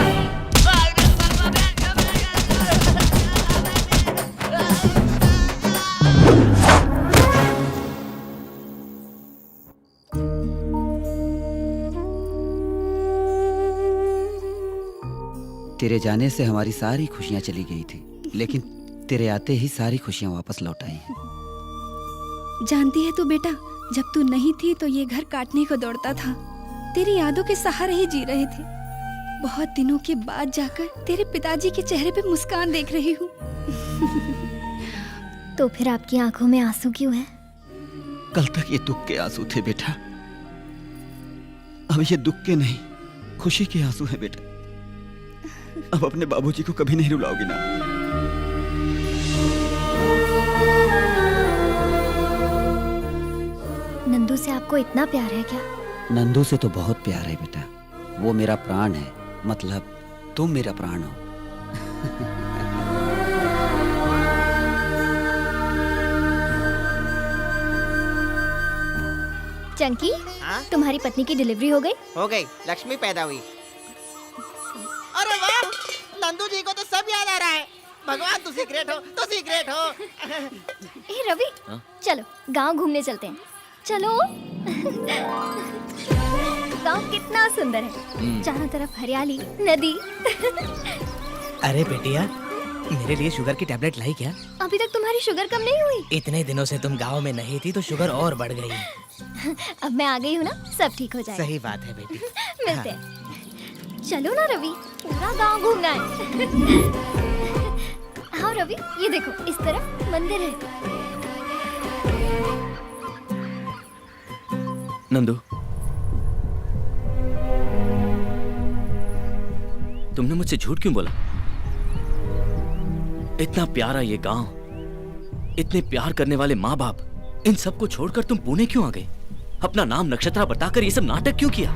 तेरे जाने से हमारी सारी खुशियां चली गई थी, लेकिन तेरे आते ही सारी खुशियां वापस लौट आई हैं। जानती है तू बेटा, जब तू नहीं थी तो ये घर काटने को दौड़ता था। तेरी यादों के सहारे ही जी रहे थे। बहुत दिनों के बाद जाकर तेरे पिताजी के चेहरे पे मुस्कान देख रही हूँ। तो फिर आपकी आंखों में आंसू क्यों है? कल तक ये दुख के आंसू थे बेटा, अब ये दुख के नहीं, खुशी के आंसू हैं बेटा। अब अपने बाबूजी को कभी नहीं रुलाओगी ना? नंदू से आपको इतना प्यार है क्या? नंदू से तो बहुत प्यार है बेटा। वो मेरा प्राण है, मतलब तुम मेरा प्राण हो। चंकी, तुम्हारी पत्नी की डिलीवरी हो गई? हो गई, लक्ष्मी पैदा हुई। अरे वाह, नंदू जी को तो सब याद आ रहा है। भगवान तू सीक्रेट हो, तू सीक्रेट हो। ए रवि, चलो गांव घूमने चलते हैं। चलो। गांव कितना सुंदर है, चारों तरफ हरियाली, नदी। अरे बेटिया, मेरे लिए शुगर की टैबलेट लाई क्या? अभी तक तुम्हारी शुगर कम नहीं हुई? इतने दिनों से तुम गांव में नहीं थी तो शुगर और बढ़ गई। अब मैं आ गई हूँ ना, सब ठीक हो जाएगा। सही बात है बेटी। मिलते हैं। चलो ना रवि, पूरा गांव घूमना है। हाँ रवि, ये देखो, इस तरफ मंदिर है। नंदू, तुमने मुझसे झूठ क्यों बोला? इतना प्यारा ये गांव, इतने प्यार करने वाले माँ बाप, इन सब को छोड़कर तुम पुणे क्यों आ गए? अपना नाम नक्षत्रा बताकर ये सब नाटक क्यों किया?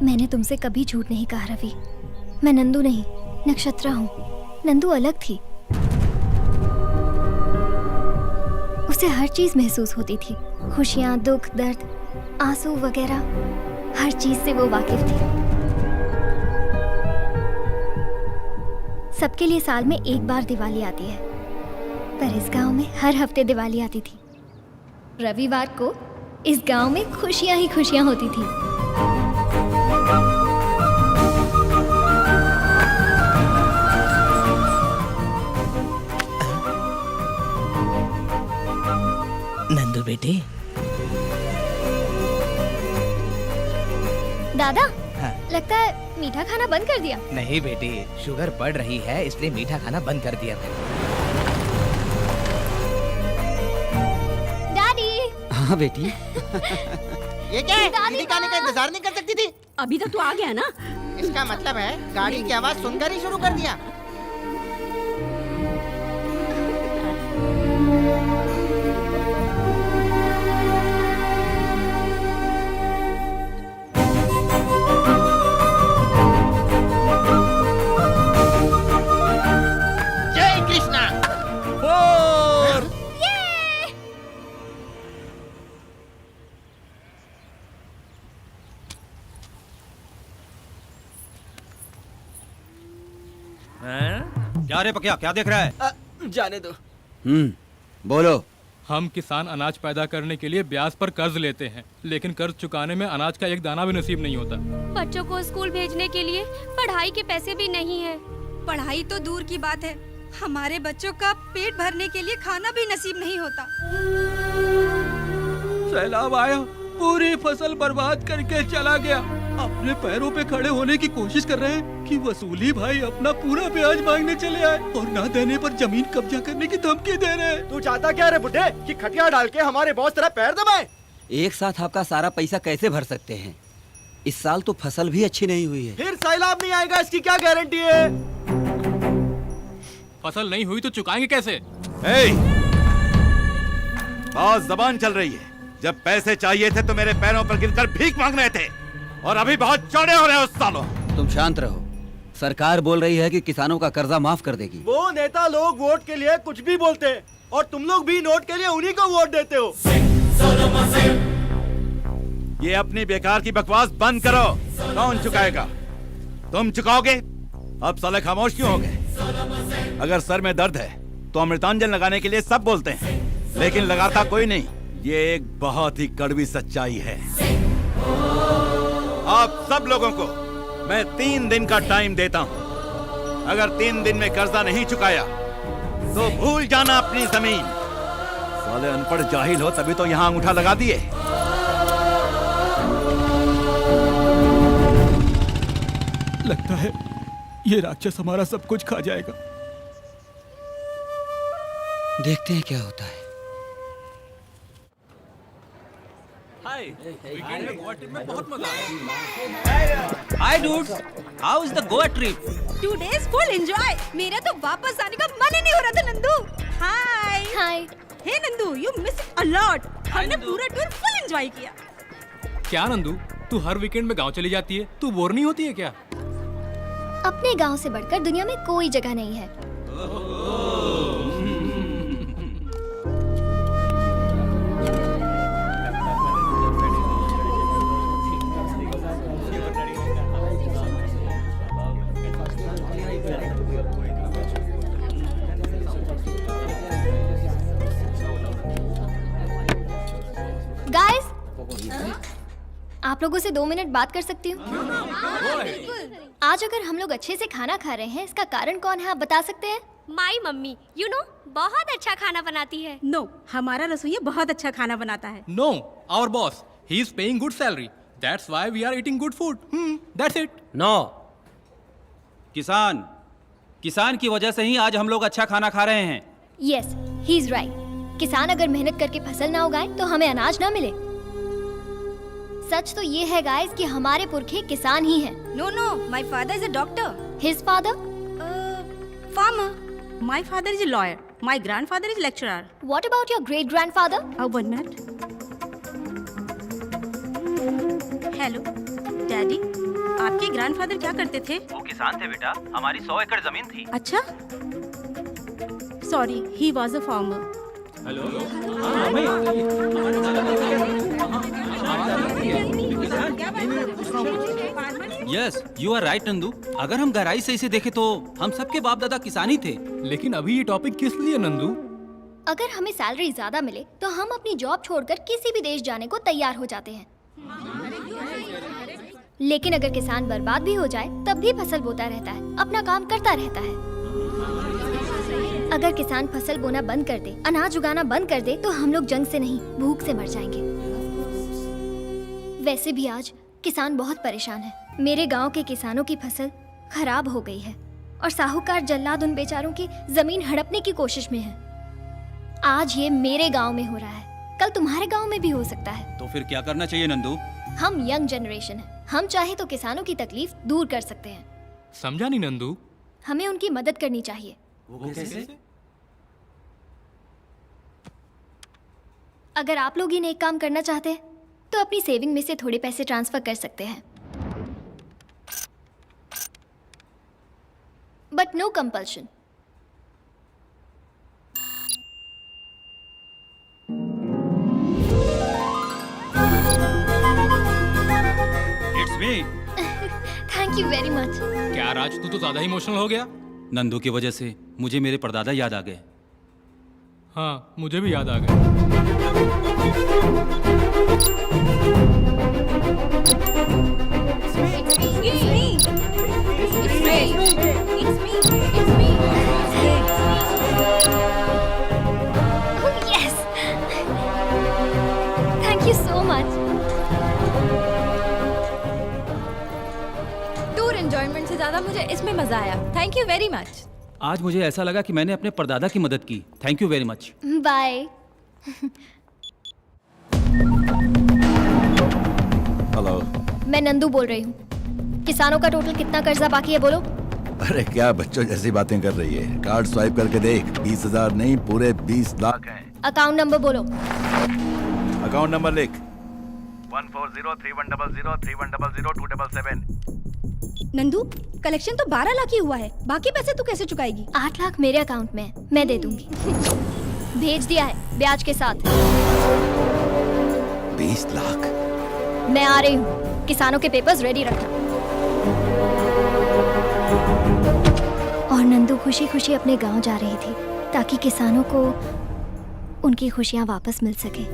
मैंने तुमसे कभी झूठ नहीं कहा रवि। मैं नंदू नहीं, नक्षत्रा हूँ। नंदू अलग थी, उसे हर चीज महसूस होती थी। खुशियाँ, दुख, दर्द, आंसू वगैरह, हर चीज से वो वाकिफ थी। सबके लिए साल में एक बार दिवाली आती है, पर इस गांव में हर हफ्ते दिवाली आती थी। रविवार को इस गांव में खुशियां ही खुशियां होती थी। नंदू बेटी। दादा, लगता है मीठा खाना बंद कर दिया। नहीं बेटी, शुगर बढ़ रही है इसलिए मीठा खाना बंद कर दिया मैंने। डैडी। हाँ बेटी। ये क्या है? दीदी का आने का इंतजार नहीं कर सकती थी? अभी तो तू आ गया ना। इसका मतलब है गाड़ी की आवाज सुनकर ही शुरू कर दिया। क्या रे पकिया, क्या देख रहा है? जाने दो। बोलो। हम किसान अनाज पैदा करने के लिए ब्याज पर कर्ज लेते हैं, लेकिन कर्ज चुकाने में अनाज का एक दाना भी नसीब नहीं होता। बच्चों को स्कूल भेजने के लिए पढ़ाई के पैसे भी नहीं है। पढ़ाई तो दूर की बात है, हमारे बच्चों का पेट भरने के लिए खाना भी नसीब नहीं होता। सैलाब आया, पूरी फसल बर्बाद करके चला गया। अपने पैरों पे खड़े होने की कोशिश कर रहे हैं कि वसूली भाई अपना पूरा ब्याज मांगने चले आए और ना देने पर जमीन कब्जा करने की धमकी दे रहे हैं। तू चाहता क्या रे बुड्ढे, कि खटिया डाल के हमारे बॉस तेरा पैर दबाए? एक साथ आपका सारा पैसा कैसे भर सकते हैं? इस साल तो फसल भी अच्छी नहीं हुई है। फिर सैलाब नहीं आएगा इसकी क्या गारंटी है? फसल नहीं हुई तो चुकाएंगे कैसे? बहुत जबान चल रही है। जब पैसे चाहिए थे तो मेरे पैरों पर गिरकर भीख मांग रहे थे और अभी बहुत चौड़े हो रहे हो सालों। तुम शांत रहो। सरकार बोल रही है कि किसानों का कर्जा माफ कर देगी। वो नेता लोग वोट के लिए कुछ भी बोलते हैं और तुम लोग भी नोट के लिए उन्हीं को वोट देते हो। ये अपनी बेकार की बकवास बंद करो। कौन चुकाएगा? तुम चुकाओगे? अब साले खामोश क्यों हो गए? अगर सर में दर्द है तो अमृतांजन लगाने के लिए सब बोलते हैं, लेकिन लगाता कोई नहीं। ये एक बहुत ही कड़वी सच्चाई है। आप सब लोगों को मैं 3 दिन का टाइम देता हूं। अगर 3 दिन में कर्जा नहीं चुकाया तो भूल जाना अपनी जमीन। साले अनपढ़ जाहिल हो तभी तो यहां अंगूठा लगा दिए। लगता है ये राक्षस हमारा सब कुछ खा जाएगा। देखते हैं क्या होता है। Hi dudes, how is the Goa trip? 2 days full enjoy. मेरा तो वापस आने का मन ही नहीं हो रहा था Nandu. Hi hi. Hey Nandu, you miss a lot. हमने पूरा टूर फुल एंजॉय किया। क्या नंदू, तू हर वीकेंड में गांव चली जाती है, तू बोर नहीं होती है क्या? अपने गांव से बढ़कर दुनिया में कोई जगह नहीं है। गाइस, आप लोगों से 2 मिनट बात कर सकती हूँ? आज अगर हम लोग अच्छे से खाना खा रहे हैं, इसका कारण कौन है, आप बता सकते हैं? माई मम्मी, यू नो, बहुत अच्छा खाना बनाती है। नो, हमारा रसोइया बहुत अच्छा खाना बनाता है। No, our boss. He is paying good salary. That's why we are eating good food. That's it. No, किसान की वजह से ही आज हम लोग अच्छा खाना खा रहे हैं। Yes, he is right. किसान अगर मेहनत करके फसल ना उगाए तो हमें अनाज ना मिले। सच तो ये है गाइस कि हमारे पुरखे किसान ही हैं। No no, my father is a doctor. His father? Farmer. My father is a lawyer. My grandfather is lecturer. What about your great grandfather? 1 minute. Hello daddy, आपके ग्रैंडफादर क्या करते थे? वो किसान थे बेटा, हमारी 100 एकड़ जमीन थी। अच्छा, sorry, he was a farmer. Hello, yes, you are right Nandu. अगर हम गहराई से इसे देखें तो हम सबके बाप दादा किसान ही थे। लेकिन अभी ये टॉपिक किस लिए नंदू? अगर हमें सैलरी ज्यादा मिले तो हम अपनी जॉब छोड़कर किसी भी देश जाने को तैयार हो जाते हैं। लेकिन अगर किसान बर्बाद भी हो जाए तब भी फसल बोता रहता है, अपना काम करता रहता है। अगर किसान फसल बोना बंद कर दे, अनाज उगाना बंद कर दे, तो हम लोग जंग से नहीं, भूख से मर जाएंगे। वैसे भी आज किसान बहुत परेशान है। मेरे गांव के किसानों की फसल खराब हो गई है और साहूकार जल्लाद उन बेचारों की जमीन हड़पने की कोशिश में है। आज ये मेरे गांव में हो रहा है, कल तुम्हारे गांव में भी हो सकता है। तो फिर क्या करना चाहिए नंदू? हम यंग जनरेशन है, हम चाहे तो किसानों की तकलीफ दूर कर सकते हैं। समझा नहीं नंदू? हमें उनकी मदद करनी चाहिए। वो कैसे? अगर आप लोग ही नेक काम करना चाहते हैं तो अपनी सेविंग में से थोड़े पैसे ट्रांसफर कर सकते हैं, but no compulsion. It's me. Thank you very much. क्या राज, तू तो ज्यादा ही इमोशनल हो गया। नंदू की वजह से मुझे मेरे परदादा याद आ गए। हाँ, मुझे भी याद आ गया। Thank you so much. Tour enjoyment से ज्यादा मुझे इसमें मजा आया। Thank you very much. आज मुझे ऐसा लगा कि मैंने अपने परदादा की मदद की। Thank you very much. Bye. Hello, मैं नंदू बोल रही हूँ। किसानों का टोटल कितना कर्जा बाकी है बोलो? अरे क्या बच्चों जैसी बातें कर रही है। कार्ड स्वाइप करके देख, 20,000 नहीं पूरे 20 लाख हैं। अकाउंट नंबर बोलो। अकाउंट नंबर लिख। 140310031002777। नंदू, कलेक्शन तो 12 लाख ही हुआ है, बाकी पैसे तू कैसे चुकाएगी? 8 लाख मेरे अकाउंट में है, मैं दे दूंगी। भेज दिया है ब्याज के साथ। 20 लाख? मैं आ रही हूँ, किसानों के पेपर्स रेडी रखना। और नंदू खुशी खुशी अपने गांव जा रही थी ताकि किसानों को उनकी खुशियाँ वापस मिल सके।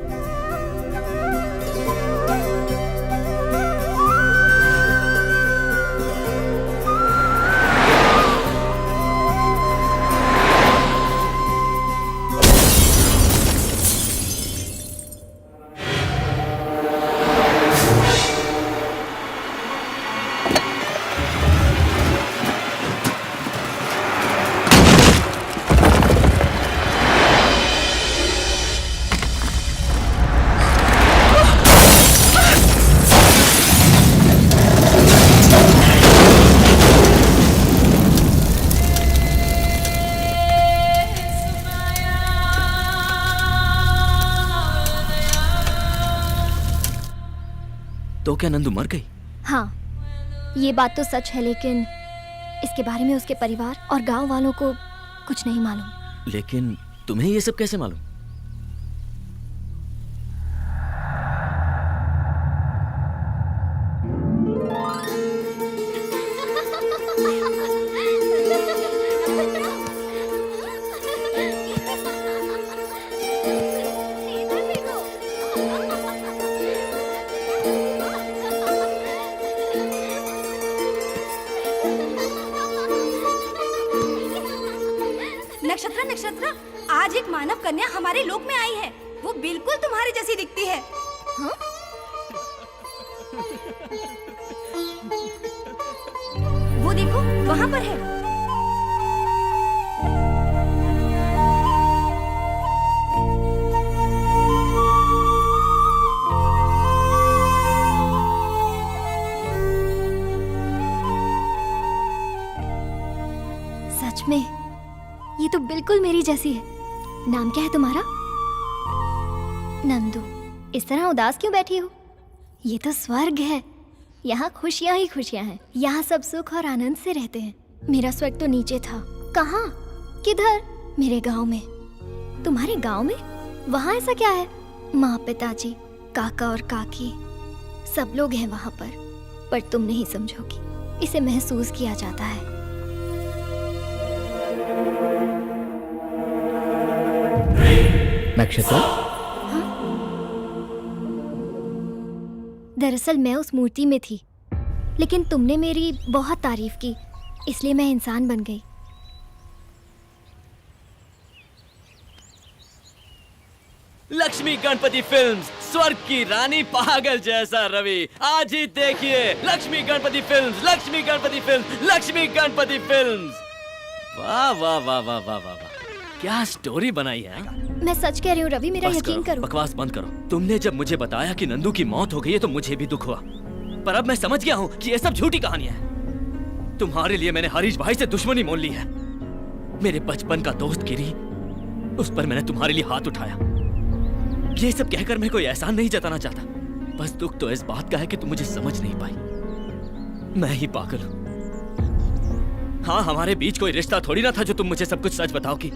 तो क्या नंदू मर गई? हाँ, ये बात तो सच है, लेकिन इसके बारे में उसके परिवार और गांव वालों को कुछ नहीं मालूम। लेकिन तुम्हें ये सब कैसे मालूम? नक्षत्र नक्षत्र, आज एक मानव कन्या हमारे लोक में आई है। वो बिल्कुल तुम्हारी जैसी दिखती है। हाँ? वो देखो, वहाँ पर है। सच में ये तो बिल्कुल मेरी जैसी है। नाम क्या है तुम्हारा? नंदू। इस तरह उदास क्यों बैठी हो? ये तो स्वर्ग है। यहाँ खुशियाँ ही खुशियाँ हैं। यहाँ सब सुख और आनंद से रहते हैं। मेरा स्वर्ग तो नीचे था। कहाँ? किधर? मेरे गांव में। तुम्हारे गांव में? वहाँ ऐसा क्या है? माँ, पिताजी, काका और काकी सब लोग हैं वहाँ पर तुम नहीं समझोगी। इसे महसूस किया जाता है। नक्षत्र, दरअसल मैं उस मूर्ति में थी, लेकिन तुमने मेरी बहुत तारीफ की, इसलिए मैं इंसान बन गई। लक्ष्मी गणपति फिल्म्स, स्वर्ग की रानी पागल जैसा रवि। आज ही देखिए Lakshmi Ganpati films, Lakshmi Ganpati films, Lakshmi Ganpati films. वाह वाह वाह वाह वाह वाह, क्या स्टोरी बनाई है। मैं सच कह रही हूँ रवि, मेरा यकीन करो। बकवास बंद करो। तुमने जब मुझे बताया कि नंदू की मौत हो गई है तो मुझे भी दुख हुआ, पर अब मैं समझ गया हूँ कि ये सब झूठी कहानियां हैं। तुम्हारे लिए मैंने हरीश भाई से दुश्मनी मोल ली है। मेरे बचपन का दोस्त गिरी, उस पर मैंने तुम्हारे लिए हाथ उठाया। ये सब कहकर मैं कोई एहसान नहीं जताना चाहता, बस दुख तो इस बात का है कि तुम मुझे समझ नहीं पाई। मैं ही पागल हूँ। हाँ, हमारे बीच कोई रिश्ता थोड़ी ना था जो तुम मुझे सब कुछ सच बताओगी।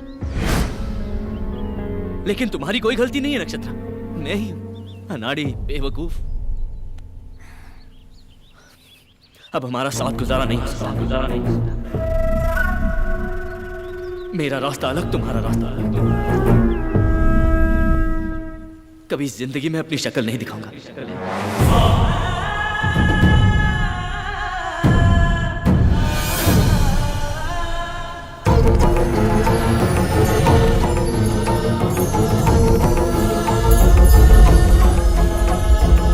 लेकिन तुम्हारी कोई गलती नहीं है नक्षत्र। मैं ही हूं अनाड़ी, बेवकूफ। अब हमारा साथ गुजारा नहीं हो सकता। मेरा रास्ता अलग, तुम्हारा रास्ता अलग। कभी जिंदगी में अपनी शक्ल नहीं दिखाऊंगा।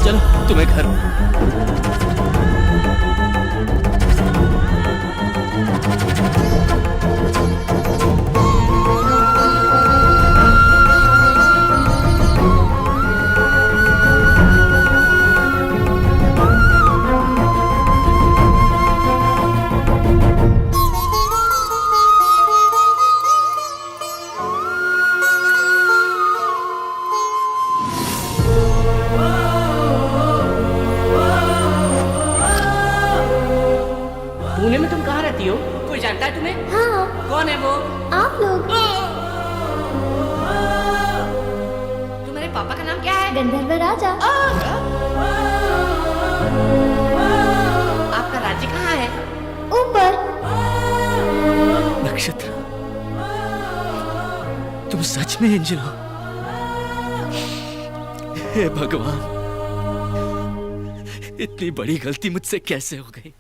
चलो तुम्हें घर। पुणे में तुम कहाँ रहती हो? कोई जानता है तुम्हें? हाँ। कौन है वो? आप लोग। तुम्हारे पापा का नाम क्या है? गंधर्व राजा। आपका राज्य कहाँ है? ऊपर। नक्षत्र, तुम सच में एंजल हो? हे भगवान, इतनी बड़ी गलती मुझसे कैसे हो गई।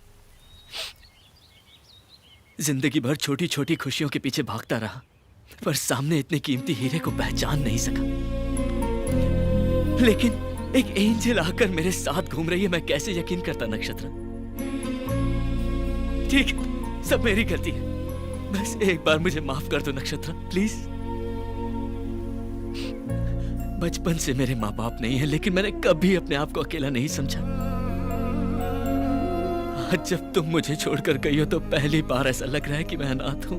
जिंदगी भर छोटी छोटी खुशियों के पीछे भागता रहा, पर सामने इतने कीमती हीरे को पहचान नहीं सका। लेकिन एक एंजल आकर मेरे साथ घूम रही है, मैं कैसे यकीन करता नक्षत्र। ठीक है, सब मेरी गलती है। बस एक बार मुझे माफ कर दो नक्षत्र, प्लीज। बचपन से मेरे माँ बाप नहीं है, लेकिन मैंने कभी अपने आप को अकेला नहीं समझा। आज जब तुम मुझे छोड़कर गई हो तो पहली बार ऐसा लग रहा है कि मैं अनाथ हूं।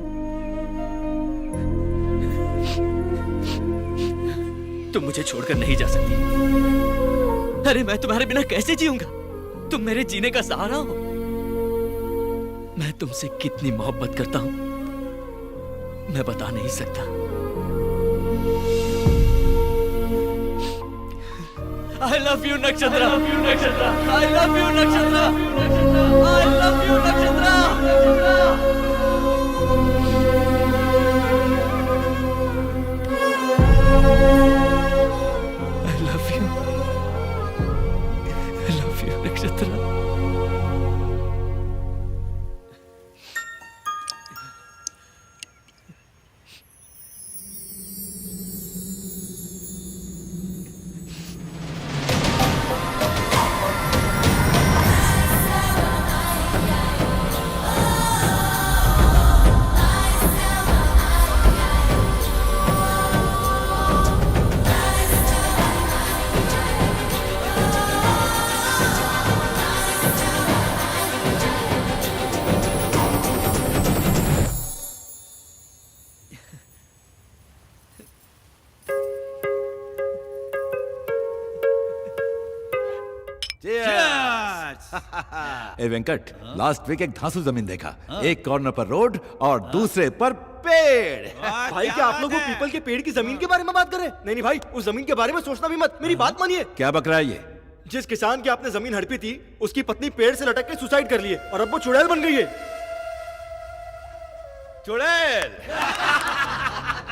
तुम मुझे छोड़कर नहीं जा सकती। अरे मैं तुम्हारे बिना कैसे जीऊंगा? तुम मेरे जीने का सहारा हो। मैं तुमसे कितनी मोहब्बत करता हूं मैं बता नहीं सकता। I love you Nakshatra, I love you Nakshatra, I love you Nakshatra, I love you Nakshatra. Nakshatra ए वेंकट, लास्ट वीक एक धांसू जमीन देखा। एक कॉर्नर पर रोड और दूसरे पर पेड़। भाई क्या आप लोग वो पीपल के पेड़ की जमीन के बारे में बात कर रहे हैं? नहीं नहीं भाई, उस जमीन के बारे में सोचना भी मत। मेरी बात मानिए। क्या बक रहा है ये? जिस किसान की आपने जमीन हड़पी थी, उसकी पत्नी पेड़ से लटक के सुसाइड कर लिए और अब वो चुड़ैल बन गई है। चुड़ैल?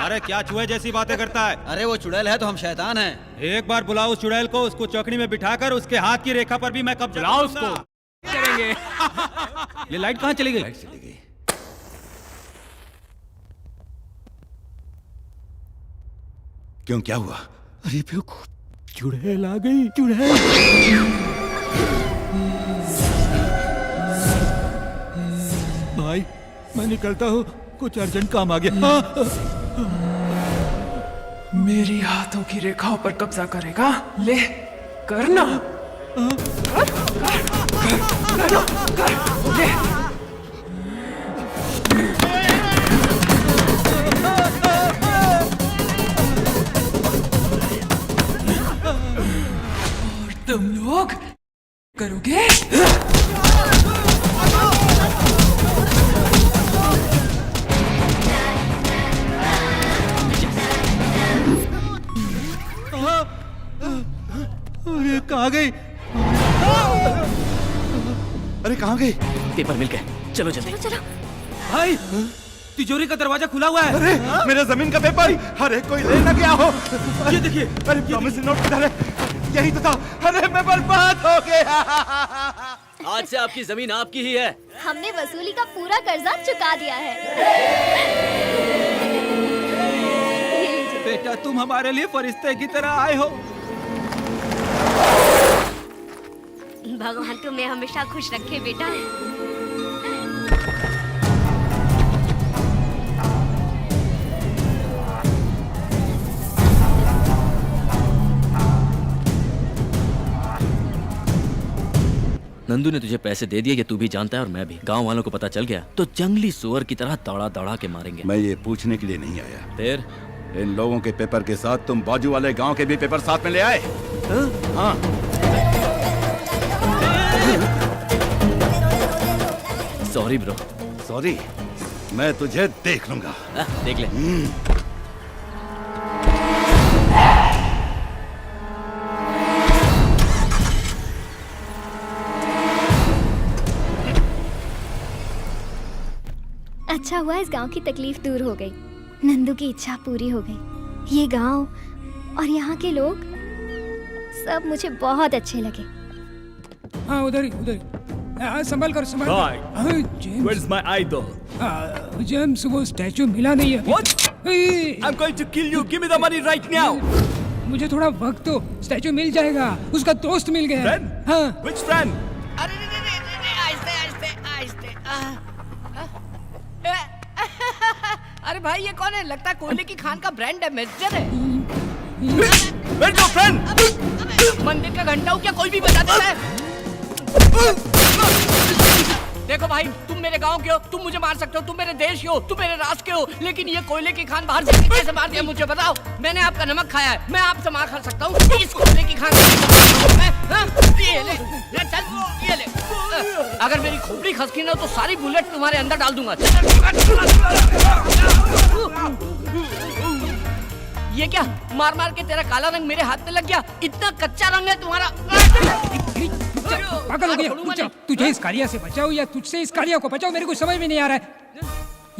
अरे क्या चूहे जैसी बातें करता है? अरे वो चुड़ैल है तो हम शैतान हैं। एक बार बुलाओ उस चुड़ैल को, उसको चौकड़ी में बिठाकर उसके हाथ की रेखा पर भी मैं कब्जा बुलाओ उसको। करेंगे। ये लाइट कहाँ चली गई? लाइट चली गई। क्यों, क्या हुआ? अरे बेवकूफ, चुड़ैल आ गई। चुड़ैल। भाई मैं निकलता हूँ, कुछ अर्जेंट काम आ गया। मेरी हाथों की रेखाओं पर कब्जा करेगा? ले करना। ले। और तुम लोग करोगे? अरे कहाँ गई? अरे कहाँ गई? पेपर मिल गए, चलो जल्दी। चलो। भाई तिजोरी का दरवाजा खुला हुआ है। अरे मेरा जमीन का पेपर। अरे कोई ले ना गया हो। ये देखिए। अरे प्रॉमिसरी नोट किधर है? यही तो था। अरे मैं बर्बाद हो गया। आज से आपकी जमीन आपकी ही है। हमने वसूली का पूरा कर्जा चुका दिया है। बेटा तुम हमारे लिए फरिश्ते की तरह आए हो। भगवान तुम्हें हमेशा खुश रखे बेटा। नंदू ने तुझे पैसे दे दिए, ये तू भी जानता है और मैं भी। गांव वालों को पता चल गया तो जंगली सुअर की तरह दौड़ा दौड़ा के मारेंगे। मैं ये पूछने के लिए नहीं आया। फिर इन लोगों के पेपर के साथ तुम बाजू वाले गांव के भी पेपर साथ में ले आए? हाँ। Sorry bro. सॉरी? मैं तुझे देख लूंगा। देख ले। अच्छा हुआ इस गांव की तकलीफ दूर हो गई। नंदू की इच्छा पूरी हो गई। ये गांव और यहाँ के लोग सब मुझे बहुत अच्छे लगे। हाँ उधर ही, उधर ही। संभल कर, संभल कर। James, Where's my idol? James वो स्टैचू मिला नहीं है। What? I'm going to kill you. Give me the money right now. मुझे थोड़ा वक्त दो, स्टैचू मिल जाएगा। उसका दोस्त मिल गया। Friend? हाँ। Which friend? अरे आहिस्ते आहिस्ते। अरे भाई ये कौन है? लगता है कोयले की खान का ब्रांड एम्बेसडर है। Where's your friend? मंदिर का घंटा हो क्या कोई भी बता देता है? देखो भाई, तुम मेरे गांव के हो, तुम मुझे मार सकते हो, तुम मेरे देश के हो, तुम मेरे राष्ट्र के हो, लेकिन ये कोयले की खान बाहर से कैसे मार दिया मुझे बताओ? मैंने आपका नमक खाया है, मैं आपसे मार खा सकता हूँ। इस कोयले की खान ये ले, चल, ये अगर मेरी खोपड़ी खसकी ना तो सारी बुलेट तुम्हारे अंदर डाल दूंगा। ये क्या मार मार के तेरा काला रंग मेरे हाथ पे लग गया? इतना कच्चा रंग है तुम्हारा। पागल हो गया। तुझे इस कालिया से बचाओ या तुझसे इस कालिया को बचाओ, मेरे को समझ में नहीं आ रहा है।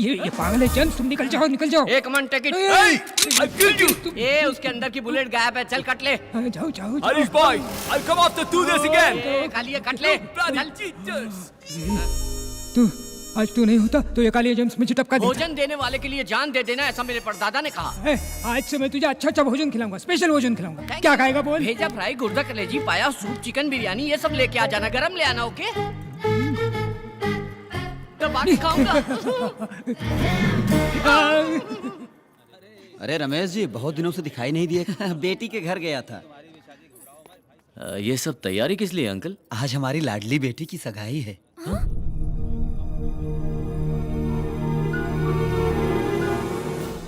ये पागल है जेम्स, तुम निकल जाओ, निकल जाओ। एक मिनट, टेक इट। ये उसके अंदर की बुलेट गायब है, चल कट ले। जाओ जाओ। Irish boy, I'll come after do this again. Kaliya cut ले। तू आज तू नहीं होता तो ये कालिया जेम्स मुझे टपका देता। भोजन देने वाले के लिए जान दे देना, ऐसा मेरे परदादा ने कहा। आज से मैं तुझे अच्छा अच्छा भोजन खिलाऊंगा, स्पेशल भोजन खिलाऊंगा। क्या खाएगा बोल? भेजा फ्राई, गुर्दा कलेजी, पाया, सूप, चिकन बिरयानी, ये सब लेके आ जाना, गरम ले आना। ओके, तो बाकी खाऊंगा। अरे रमेश जी, बहुत दिनों से दिखाई नहीं दिए। बेटी के घर गया था। ये सब तैयारी किस लिए अंकल? आज हमारी लाडली बेटी की सगाई है।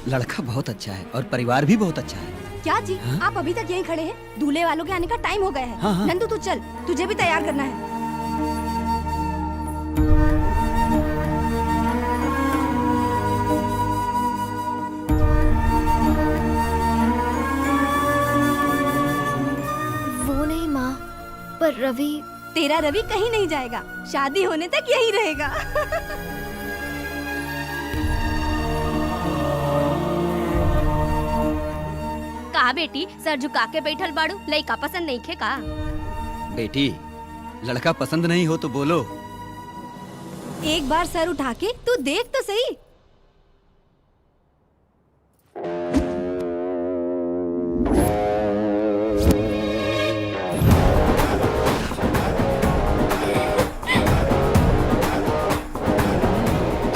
लड़का बहुत अच्छा है और परिवार भी बहुत अच्छा है। क्या जी? आप अभी तक यहीं खड़े हैं? दूल्हे वालों के आने का टाइम हो गया है। हाँ। नंदू तू चल, तुझे भी तैयार करना है। वो नहीं माँ, पर रवि। तेरा रवि कहीं नहीं जाएगा, शादी होने तक यहीं रहेगा। कहा बेटी, सर झुका के बैठल बाड़ू, लइका पसंद नहीं खे का? बेटी, लड़का पसंद नहीं हो तो बोलो। एक बार सर उठा के तू देख तो सही।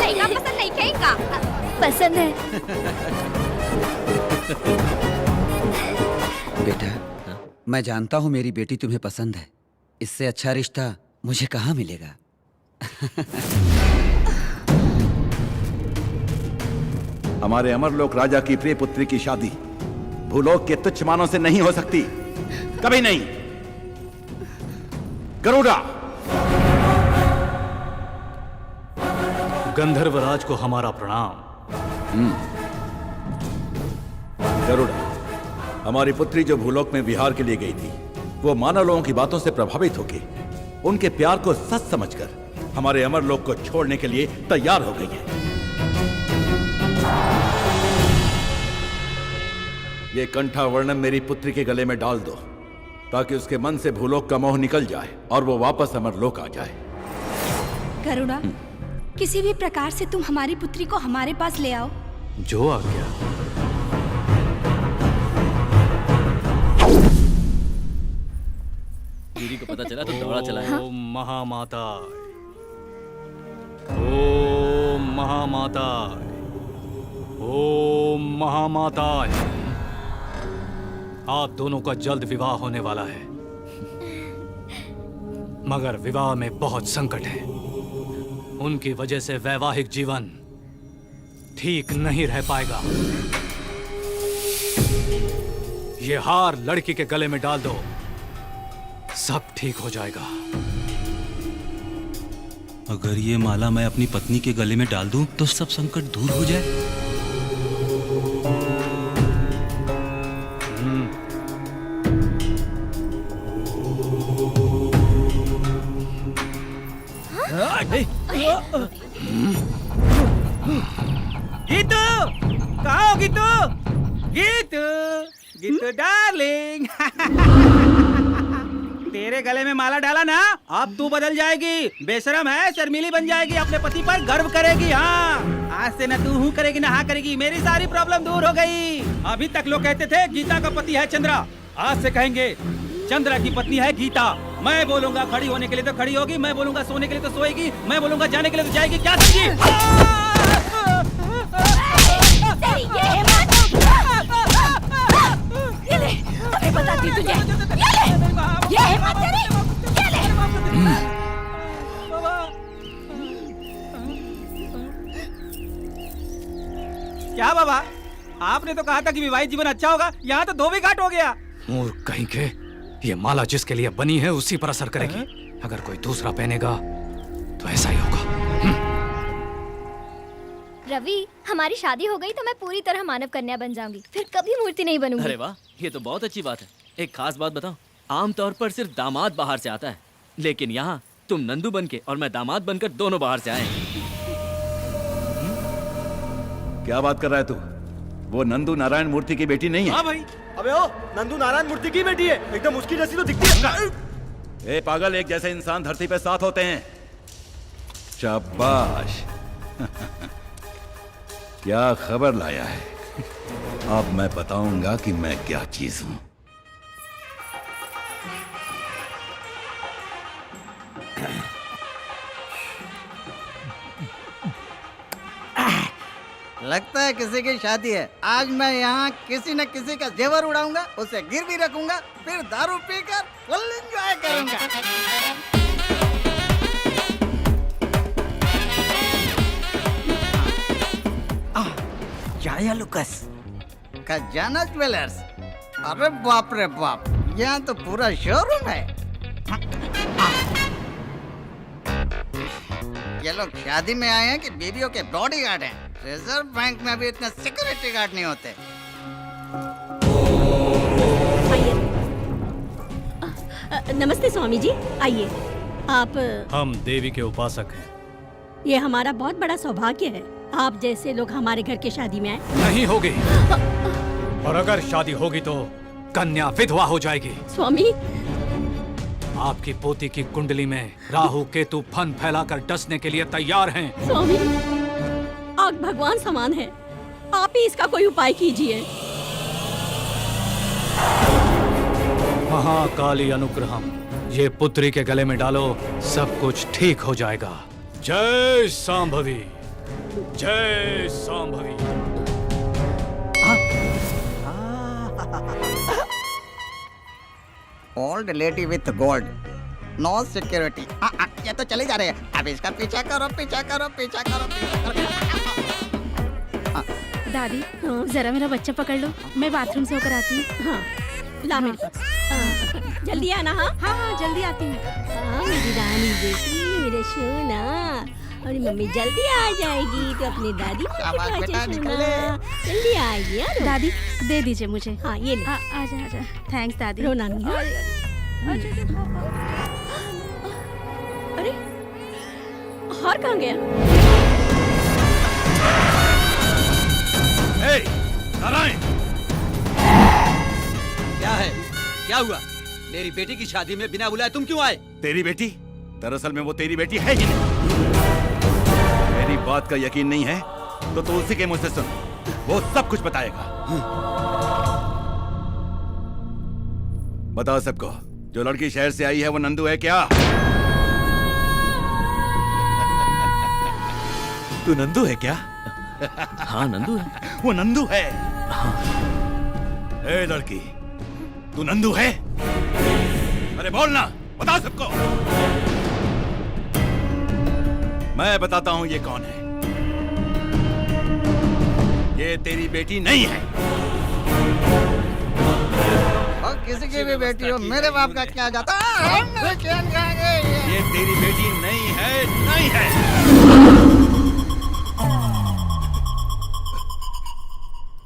लइका पसंद नहीं खे का? पसंद है। बेटा, मैं जानता हूँ मेरी बेटी तुम्हें पसंद है। इससे अच्छा रिश्ता मुझे कहाँ मिलेगा। हमारे अमरलोक राजा की प्रिय पुत्री की शादी भूलोक के तुच्छ मानों से नहीं हो सकती, कभी नहीं। गरुड़ा, गंधर्वराज को हमारा प्रणाम। गरुड़ा, हमारी पुत्री जो भूलोक में विहार के लिए गई थी, वो मानव लोगों की बातों से प्रभावित होकर उनके प्यार को सच समझकर हमारे अमरलोक को छोड़ने के लिए तैयार हो गई है। ये कंठा वर्णम मेरी पुत्री के गले में डाल दो, ताकि उसके मन से भूलोक का मोह निकल जाए और वो वापस अमरलोक आ जाए। करुणा, किसी भी प्रकार से तुम हमारी पुत्री को हमारे पास ले आओ। जो आ गया। दीदी को पता चला तो दौड़ा चला है। ओम महामाता, ओम महामाता, ओम महामाता। आप दोनों का जल्द विवाह होने वाला है, मगर विवाह में बहुत संकट है। उनकी वजह से वैवाहिक जीवन ठीक नहीं रह पाएगा। ये हार लड़की के गले में डाल दो, सब ठीक हो जाएगा। अगर ये माला मैं अपनी पत्नी के गले में डाल दूं तो सब संकट दूर हो जाए। गीतू, कहाँ हो गीतू? गीतू, गीतू डार्लिंग। तेरे गले में माला डाला ना, अब तू बदल जाएगी। बेशरम है, शर्मीली बन जाएगी, अपने पति पर गर्व करेगी। हाँ, आज से न तू हूँ करेगी न हाँ करेगी। मेरी सारी प्रॉब्लम दूर हो गई। अभी तक लोग कहते थे गीता का पति है चंद्रा, आज से कहेंगे चंद्रा की पत्नी है गीता। मैं बोलूंगा खड़ी होने के लिए तो खड़ी होगी, मैं बोलूंगा सोने के लिए तो सोएगी, मैं बोलूंगा जाने के लिए तो जाएगी। क्या समझी? अभी बताती तुझे। ये हिम्मत तेरी? ये ले। क्या बाबा, आपने तो कहा था कि विवाहित जीवन अच्छा होगा, यहाँ तो धोबी घाट हो गया। मूर्ख कहीं के, ये माला जिसके लिए बनी है उसी पर असर करेगी। अगर कोई दूसरा पहनेगा ऐसा ही होगा। रवि, हमारी शादी हो गई तो मैं पूरी तरह मानव कन्या बन जाऊंगी, फिर कभी मूर्ति नहीं बनूंगी। अरे वाह, ये तो बहुत अच्छी बात है। एक खास बात बताओ, आमतौर पर सिर्फ दामाद बाहर से आता है, लेकिन यहाँ तुम नंदू बन के और मैं दामाद बनकर दोनों बाहर से आए। क्या बात कर रहा है तू? वो नंदू नारायण मूर्ति की बेटी नहीं है। हाँ भाई। अबे ओ, नंदू नारायण मूर्ति की बेटी है, एकदम उसकी जैसी तो दिखती है। ए पागल, एक जैसे इंसान धरती पे 7 होते हैं। शाबाश। क्या खबर लाया है? अब मैं बताऊंगा कि मैं क्या चीज हूं। लगता है किसी की शादी है। आज मैं यहाँ किसी न किसी का जेवर उड़ाऊंगा, उसे गिरवी रखूंगा, फिर दारू पीकर फुल एंजॉय करूंगा। जाया लुकस, खजाना ज्वेलर्स। अरे बाप रे बाप, यहाँ तो पूरा शोरूम है। ये लोग शादी में आए हैं कि बीवियों के बॉडीगार्ड हैं? रिजर्व बैंक में भी इतने सिक्योरिटी गार्ड नहीं होते। नमस्ते स्वामी जी, आइए। आप हम देवी के उपासक हैं। ये हमारा बहुत बड़ा सौभाग्य है, आप जैसे लोग हमारे घर की शादी में आए। नहीं होगी, और अगर शादी होगी तो कन्या विधवा हो जाएगी। स्वामी, आपकी पोती की कुंडली में राहु केतु फन फैलाकर डसने के लिए तैयार हैं। स्वामी, आग भगवान समान है, आप ही इसका कोई उपाय कीजिए। महाकाली अनुग्रहम, ये पुत्री के गले में डालो, सब कुछ ठीक हो जाएगा। जय सांभवी, जय Sambhavi. Old lady with gold, no security. ये तो चले जा रहे हैं। अब इसका पीछा करो, पीछा करो, पीछा करो, पीछा करो। दादी, जरा मेरा बच्चा पकड़ लो, मैं बाथरूम से होकर आती हूँ। हाँ, ला मेरे पास। जल्दी आना। हाँ हाँ हाँ, जल्दी आती हूँ। हाँ, मेरी रानी बेटी, मेरे सोना, और मम्मी जल्दी आ जाएगी तो अपनी दादी जल्दी आएगी। दादी, दे दीजिए मुझे। हाँ, ये ले। आजा आजा। थैंक्स दादी। रोना नहीं। अरे, हार कहाँ गया? नारायण, क्या है? क्या हुआ? मेरी बेटी की शादी में बिना बुलाए तुम क्यों आए? तेरी बेटी? दरअसल में वो तेरी बेटी है ही नहीं। मेरी बात का यकीन नहीं है तो तू उसी के मुंह से सुन, वो सब कुछ बताएगा। बताओ सबको, जो लड़की शहर से आई है वो नंदू है क्या? तू नंदू है क्या? हाँ, नंदू है। वो नंदू है। हाँ। ए लड़की, तू नंदू है? अरे बोलना, बता सबको। मैं बताता हूं ये कौन है। ये तेरी बेटी नहीं है। और किसी की भी बेटी हो, मेरे बाप का क्या जाता है? ये तेरी बेटी नहीं है, नहीं है।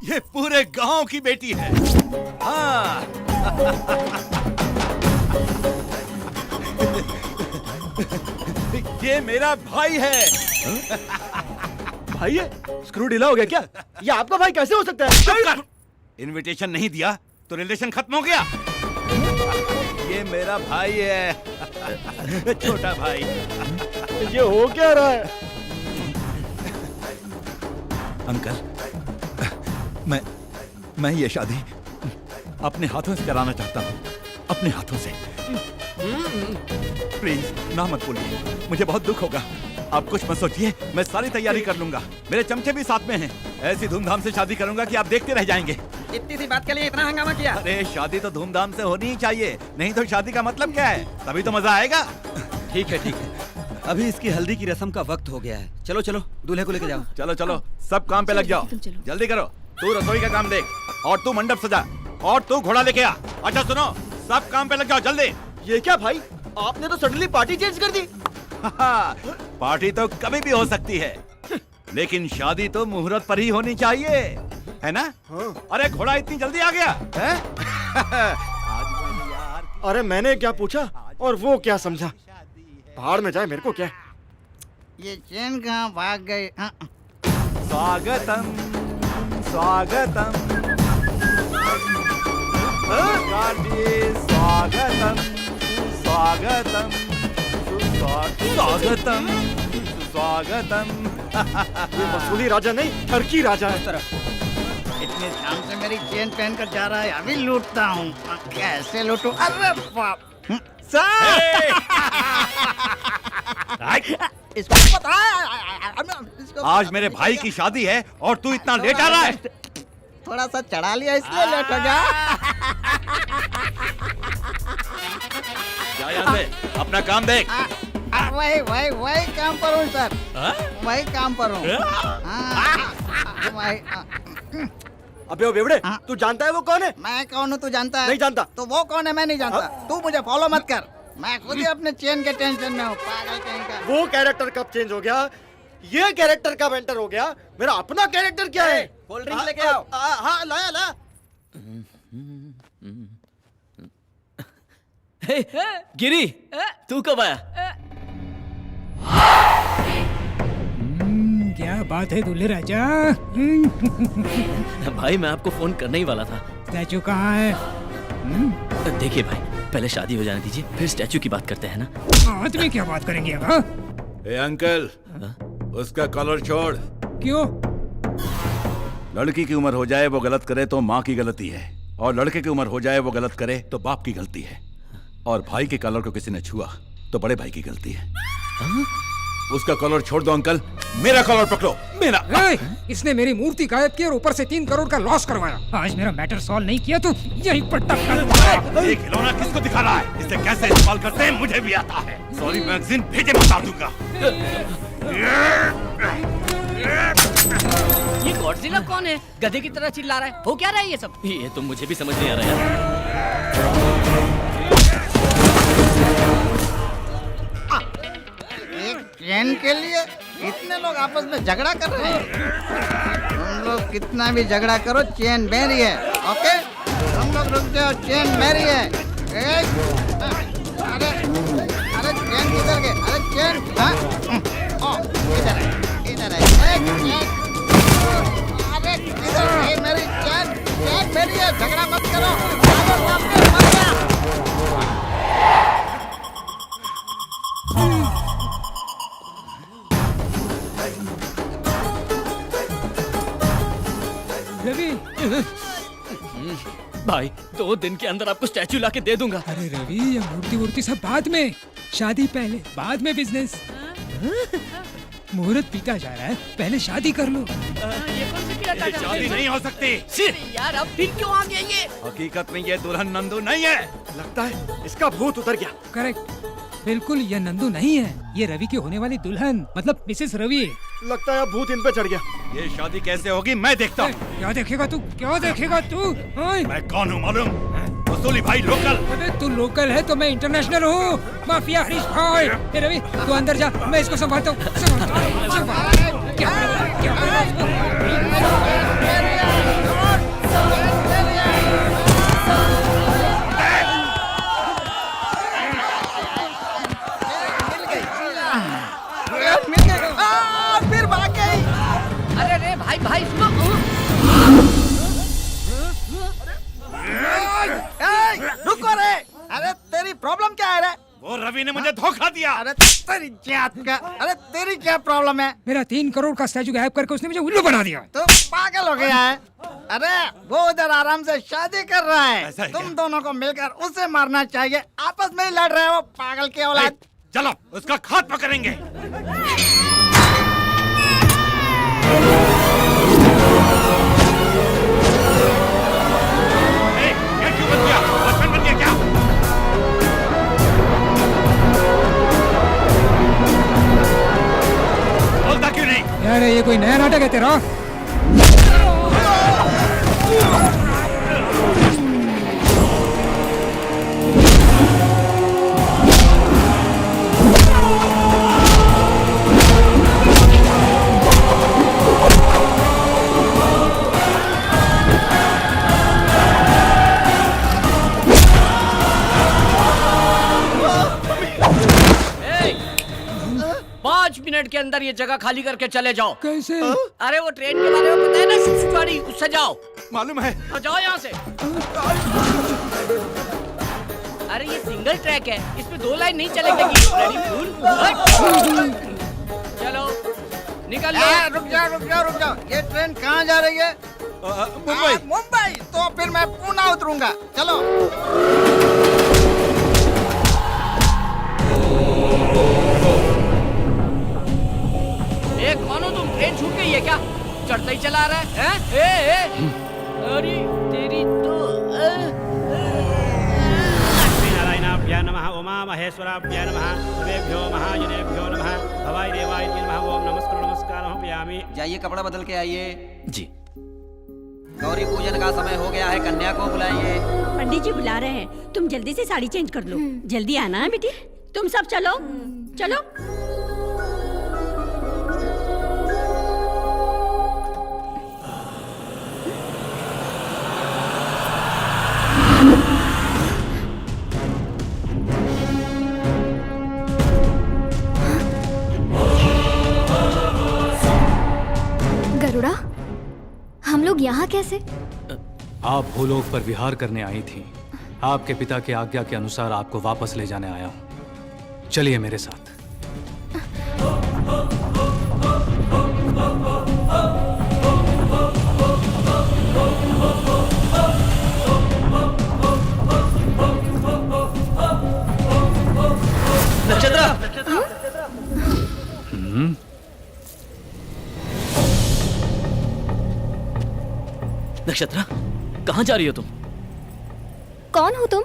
ये पूरे गांव की बेटी है। हाँ। ये मेरा भाई है। भाई है? स्क्रू ढीला हो गया क्या? ये आपका भाई कैसे हो सकता है? इनविटेशन नहीं दिया तो रिलेशन खत्म हो गया। ये मेरा भाई है, छोटा भाई। ये हो क्या रहा है? अंकल, मैं ये शादी अपने हाथों से कराना चाहता हूँ, अपने हाथों से। प्लीज ना मत बोलिए, मुझे बहुत दुख होगा। आप कुछ मत सोचिए, मैं सारी तैयारी कर लूंगा। मेरे चमचे भी साथ में हैं। ऐसी धूमधाम से शादी करूंगा कि आप देखते रह जाएंगे। इतनी सी बात के लिए इतना हंगामा किया? अरे शादी तो धूमधाम से होनी ही चाहिए, नहीं तो शादी का मतलब क्या है? तभी तो मजा आएगा। ठीक है, ठीक है। अभी इसकी हल्दी की रस्म का वक्त हो गया है। चलो चलो, दूल्हे को लेके जाओ। चलो चलो, सब काम पे लग जाओ, जल्दी करो। तू रसोई का काम देख, और तू मंडप सजा, और तू घोड़ा लेके आ। अच्छा सुनो, सब काम पे लग जाओ जल्दी। ये क्या भाई, आपने तो सडनली पार्टी चेंज कर दी। पार्टी तो कभी भी हो सकती है, लेकिन शादी तो मुहूर्त पर ही होनी चाहिए, है ना? अरे घोड़ा इतनी जल्दी आ गया है? अरे मैंने क्या पूछा और वो क्या समझा? पहाड़ में जाए, मेरे को क्या? ये चैन कहाँ भाग गई? हाँ। स्वागतम स्वागतम स्वागतम स्वागतम स्वागतम स्वागतम। ये वसूली राजा नहीं, टर्की राजा है। इतने शान से मेरी चेन पहन कर जा रहा है, अभी लूटता हूँ। कैसे लूटूं? अरे बाप! इसको पता है, आज मेरे भाई की शादी है और तू इतना लेट आ रहा है। थोड़ा सा चढ़ा लिया इसलिए लेट हो गया। जा यहाँ से, अपना काम देख। वही वही वही काम पर हूँ सर, वही काम पर हूँ। अबे ओ बेवड़े, तू जानता है वो कौन है? मैं कौन हूँ तू जानता है? नहीं जानता। तो वो कौन है मैं नहीं जानता। तू मुझे फॉलो मत कर, मैं खुद ही अपने चेन के टेंशन में हूँ। पागल कहीं का। वो कैरेक्टर कब चेंज हो गया? ये कैरेक्टर कब एंटर हो गया? मेरा अपना कैरेक्टर क्या है? कोल्ड ड्रिंक लेके आओ। हाँ लाया ला। गिरी, तू कब आया? क्या बात है दूल्हे राजा? भाई मैं आपको फोन करने ही वाला था। स्टैचू कहाँ है? देखिए भाई, पहले शादी हो जाने दीजिए, फिर स्टैचू की बात करते हैं ना। आदमी क्या बात करेंगे अब? ए अंकल, उसका कॉलर छोड़। क्यों? लड़की की उम्र हो जाए वो गलत करे तो माँ की गलती है, और लड़के की उम्र हो जाए वो गलत करे तो बाप की गलती है, और भाई के कॉलर को किसी ने छुआ तो बड़े भाई की गलती है। उसका कॉलर छोड़ दो अंकल, मेरा कॉलर पकड़ो। मेरा इसने मेरी मूर्ति गायब की और ऊपर से 3 करोड़ का लॉस करवाया। आज मेरा मैटर सॉल्व नहीं किया तो यही पर टपका। ये खिलौना किसको दिखा रहा है? इसे कैसे इस्तेमाल करते हैं मुझे भी आता है। सॉरी मैगजीन भेजे, बता दूंगा। ये गॉडजिला कौन है? गधे की तरह चिल्ला रहा है। हो क्या रहा है ये सब? ये तो मुझे भी समझ नहीं आ रहा यार। एक चैन के लिए इतने लोग आपस में झगड़ा कर रहे हैं। तुम लोग कितना भी झगड़ा करो, चैन मेरी है। ओके, तुम लोग रुक जाओ, चैन मेरी है। अरे अरे चैन किधर गए? अरे चैन इधर है, इधर है। अरे किधर है मेरी चैन? चैन मेरी है, झगड़ा मत करो। मत जा। रवि, भाई 2 दिन के अंदर आपको स्टैचू लाके दे दूंगा। अरे रवि, ये मूर्ति वूर्ति सब बाद में, शादी पहले, बाद में बिजनेस। मुहूर्त पीता जा रहा है, पहले शादी कर लो। ये कौन सी पिलाता जा रहा है? शादी नहीं हो सकती। यार अब फिर क्यों आ गए ये? हकीकत में ये दुल्हन नंदू नहीं है। लगता है इसका भूत उतर गया। करेक्ट, बिल्कुल ये नंदू नहीं है, ये रवि की होने वाली दुल्हन मतलब मिसेस रवि। लगता है अब भूत इन पे चढ़ गया। ये शादी कैसे होगी मैं देखता हूँ। क्या देखेगा तू? क्या देखेगा तू? मैं कौन हूँ मालूम? वसूली भाई लोकल। अबे तू लोकल है तो मैं इंटरनेशनल हूँ। माफिया हरीश भाई। ए रवि, तू अंदर जा, मैं इसको संभालता हूँ। फिर भाग गई। अरे रे भाई भाई सुनो। रुको रे। अरे तेरी प्रॉब्लम क्या है रे? वो रवि ने मुझे धोखा दिया। अरे तेरी जात का, अरे तेरी क्या प्रॉब्लम है? मेरा 3 करोड़ का स्टैचू गायब करके उसने मुझे उल्लू बना दिया। तो पागल हो गया है? अरे वो उधर आराम से शादी कर रहा है, तुम दोनों को मिलकर उसे मारना चाहिए। आपस में ही लड़ रहे हो, पागल के औलाद। चलो उसका खात्मा करेंगे। ये क्यों बन गया? बचपन बन गया क्या? बोलता क्यों नहीं? यार ये कोई नया नाटक है तेरा? 5 मिनट के अंदर ये जगह खाली करके चले जाओ। कैसे? अरे वो ट्रेन के बारे में पता है ना, सुसुवाड़ी, उससे जाओ। मालूम है। तो जाओ यहाँ से। अरे ये सिंगल ट्रैक है, इसमें 2 लाइन नहीं चलेगी। चलो निकल लो। रुक जाओ। ये ट्रेन कहाँ जा रही है? मुंबई। मुंबई? तो फिर मैं पुणे उतरूंगा। चलो। कौन हो तुम? ट्रेन छूट गई है क्या? चढ़ता ही चला रहा है? ए? अरे तेरी तो नारायणाभ्यां नमः, उमा महेश्वराभ्यां नमः, सर्वेभ्यो महाजनेभ्यो नमः, भवाय देवाय नमः, ओम नमस्कारं पयामि। जाइए कपड़ा बदल के आइए। जी। गौरी पूजन का समय हो गया है, कन्या को बुलाइए। पंडित जी बुला रहे हैं, तुम जल्दी से साड़ी चेंज कर लो। जल्दी आना है बेटी। तुम सब चलो चलो। गरुड़ा, हम लोग यहाँ कैसे? आप भूलोक पर विहार करने आई थी। आपके पिता की आज्ञा के अनुसार आपको वापस ले जाने आया हूँ। चलिए मेरे साथ। नक्षत्रा। नक्षत्रा, कहाँ जा रही हो तुम? कौन हो तुम?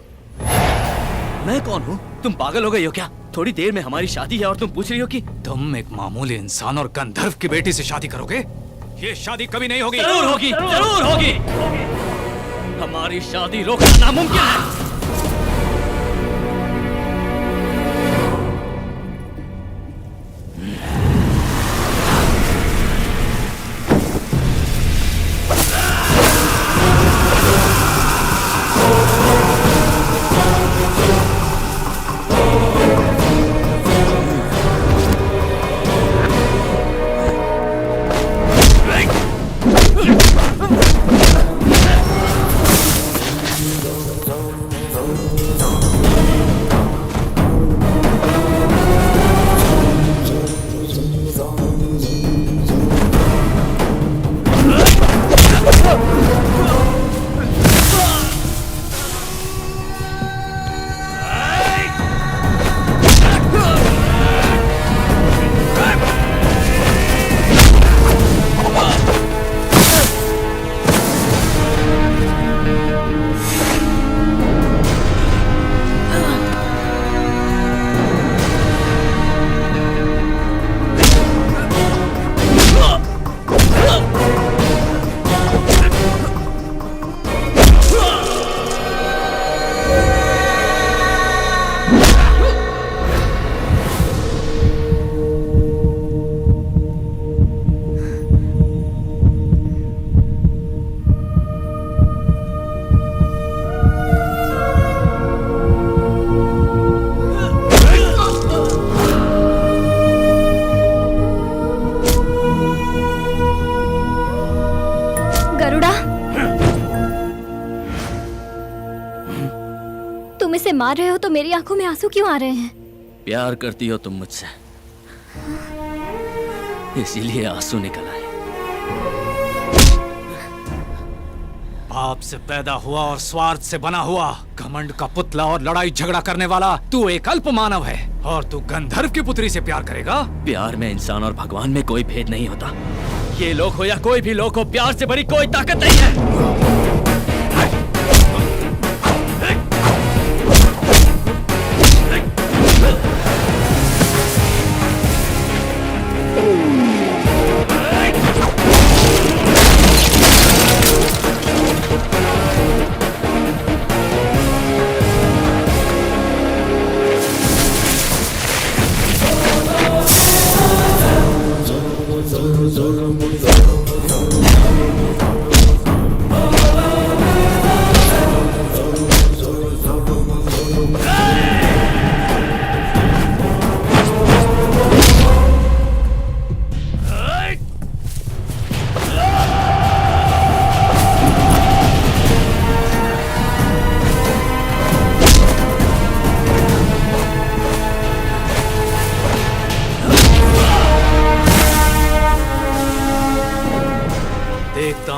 मैं कौन हूँ? तुम पागल हो गई हो क्या? थोड़ी देर में हमारी शादी है और तुम पूछ रही हो कि तुम एक मामूली इंसान और गंधर्व की बेटी से शादी करोगे? ये शादी कभी नहीं होगी। जरूर होगी, जरूर होगी। हमारी शादी रोकना नामुमकिन है। मार रहे हो तो मेरी आंखों में आंसू क्यों आ रहे हैं? प्यार करती हो तुम मुझसे, इसीलिए आंसू निकल आए। पाप से पैदा हुआ और स्वार्थ से बना हुआ, घमंड का पुतला और लड़ाई झगड़ा करने वाला तू एक अल्प मानव है, और तू गंधर्व की पुत्री से प्यार करेगा? प्यार में इंसान और भगवान में कोई भेद नहीं होता। ये लोग हो या कोई भी लोग हो, प्यार से बड़ी कोई ताकत नहीं है।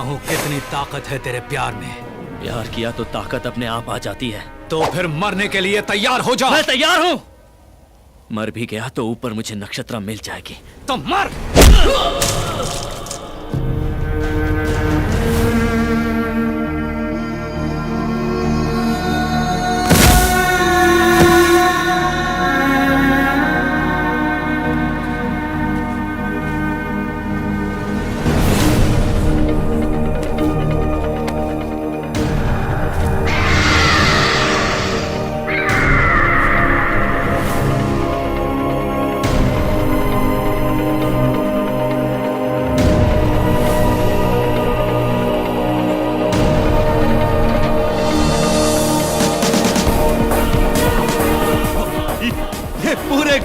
हूँ कितनी ताकत है तेरे प्यार में। प्यार किया तो ताकत अपने आप आ जाती है। तो फिर मरने के लिए तैयार हो जा। मैं तैयार हूँ। मर भी गया तो ऊपर मुझे नक्षत्रा मिल जाएगी। तो मर।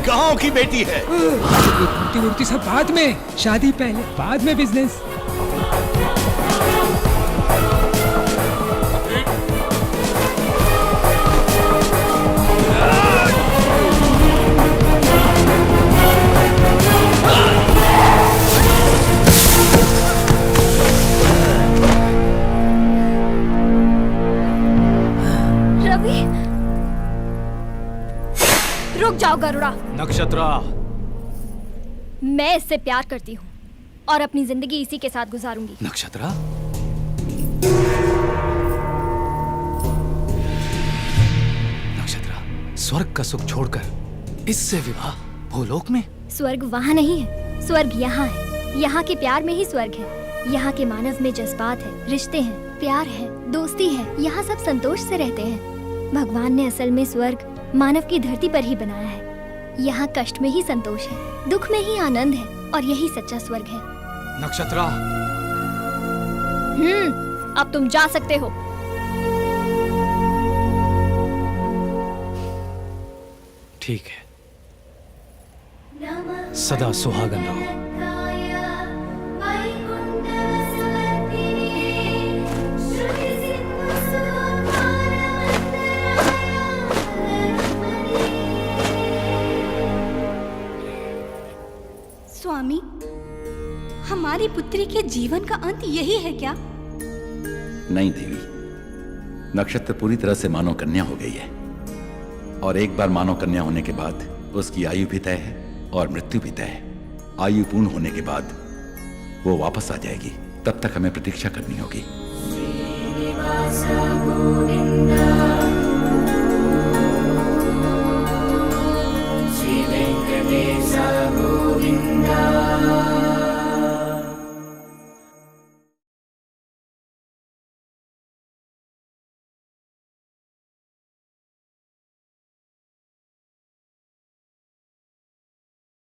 गांव की बेटी है। कुर्ती वुर्ती सब बाद में, शादी पहले, बाद में बिजनेस। रवि, रुक जाओ गरुड़ा। नक्षत्रा, मैं इससे प्यार करती हूँ और अपनी जिंदगी इसी के साथ गुजारूंगी। नक्षत्रा, नक्षत्रा, स्वर्ग का सुख छोड़कर इससे विवाह भूलोक में? स्वर्ग वहाँ नहीं है, स्वर्ग यहाँ है। यहाँ के प्यार में ही स्वर्ग है। यहाँ के मानव में जज्बात है, रिश्ते हैं, प्यार है, दोस्ती है। यहाँ सब संतोष से रहते हैं। भगवान ने असल में स्वर्ग मानव की धरती पर ही बनाया है। यहाँ कष्ट में ही संतोष है, दुख में ही आनंद है, और यही सच्चा स्वर्ग है। नक्षत्रा, अब तुम जा सकते हो। ठीक है, सदा सुहागन रहो। स्वामी, हमारी पुत्री के जीवन का अंत यही है क्या? नहीं देवी, नक्षत्र पूरी तरह से मानव कन्या हो गई है, और एक बार मानव कन्या होने के बाद उसकी आयु भी तय है और मृत्यु भी तय है। आयु पूर्ण होने के बाद वो वापस आ जाएगी, तब तक हमें प्रतीक्षा करनी होगी।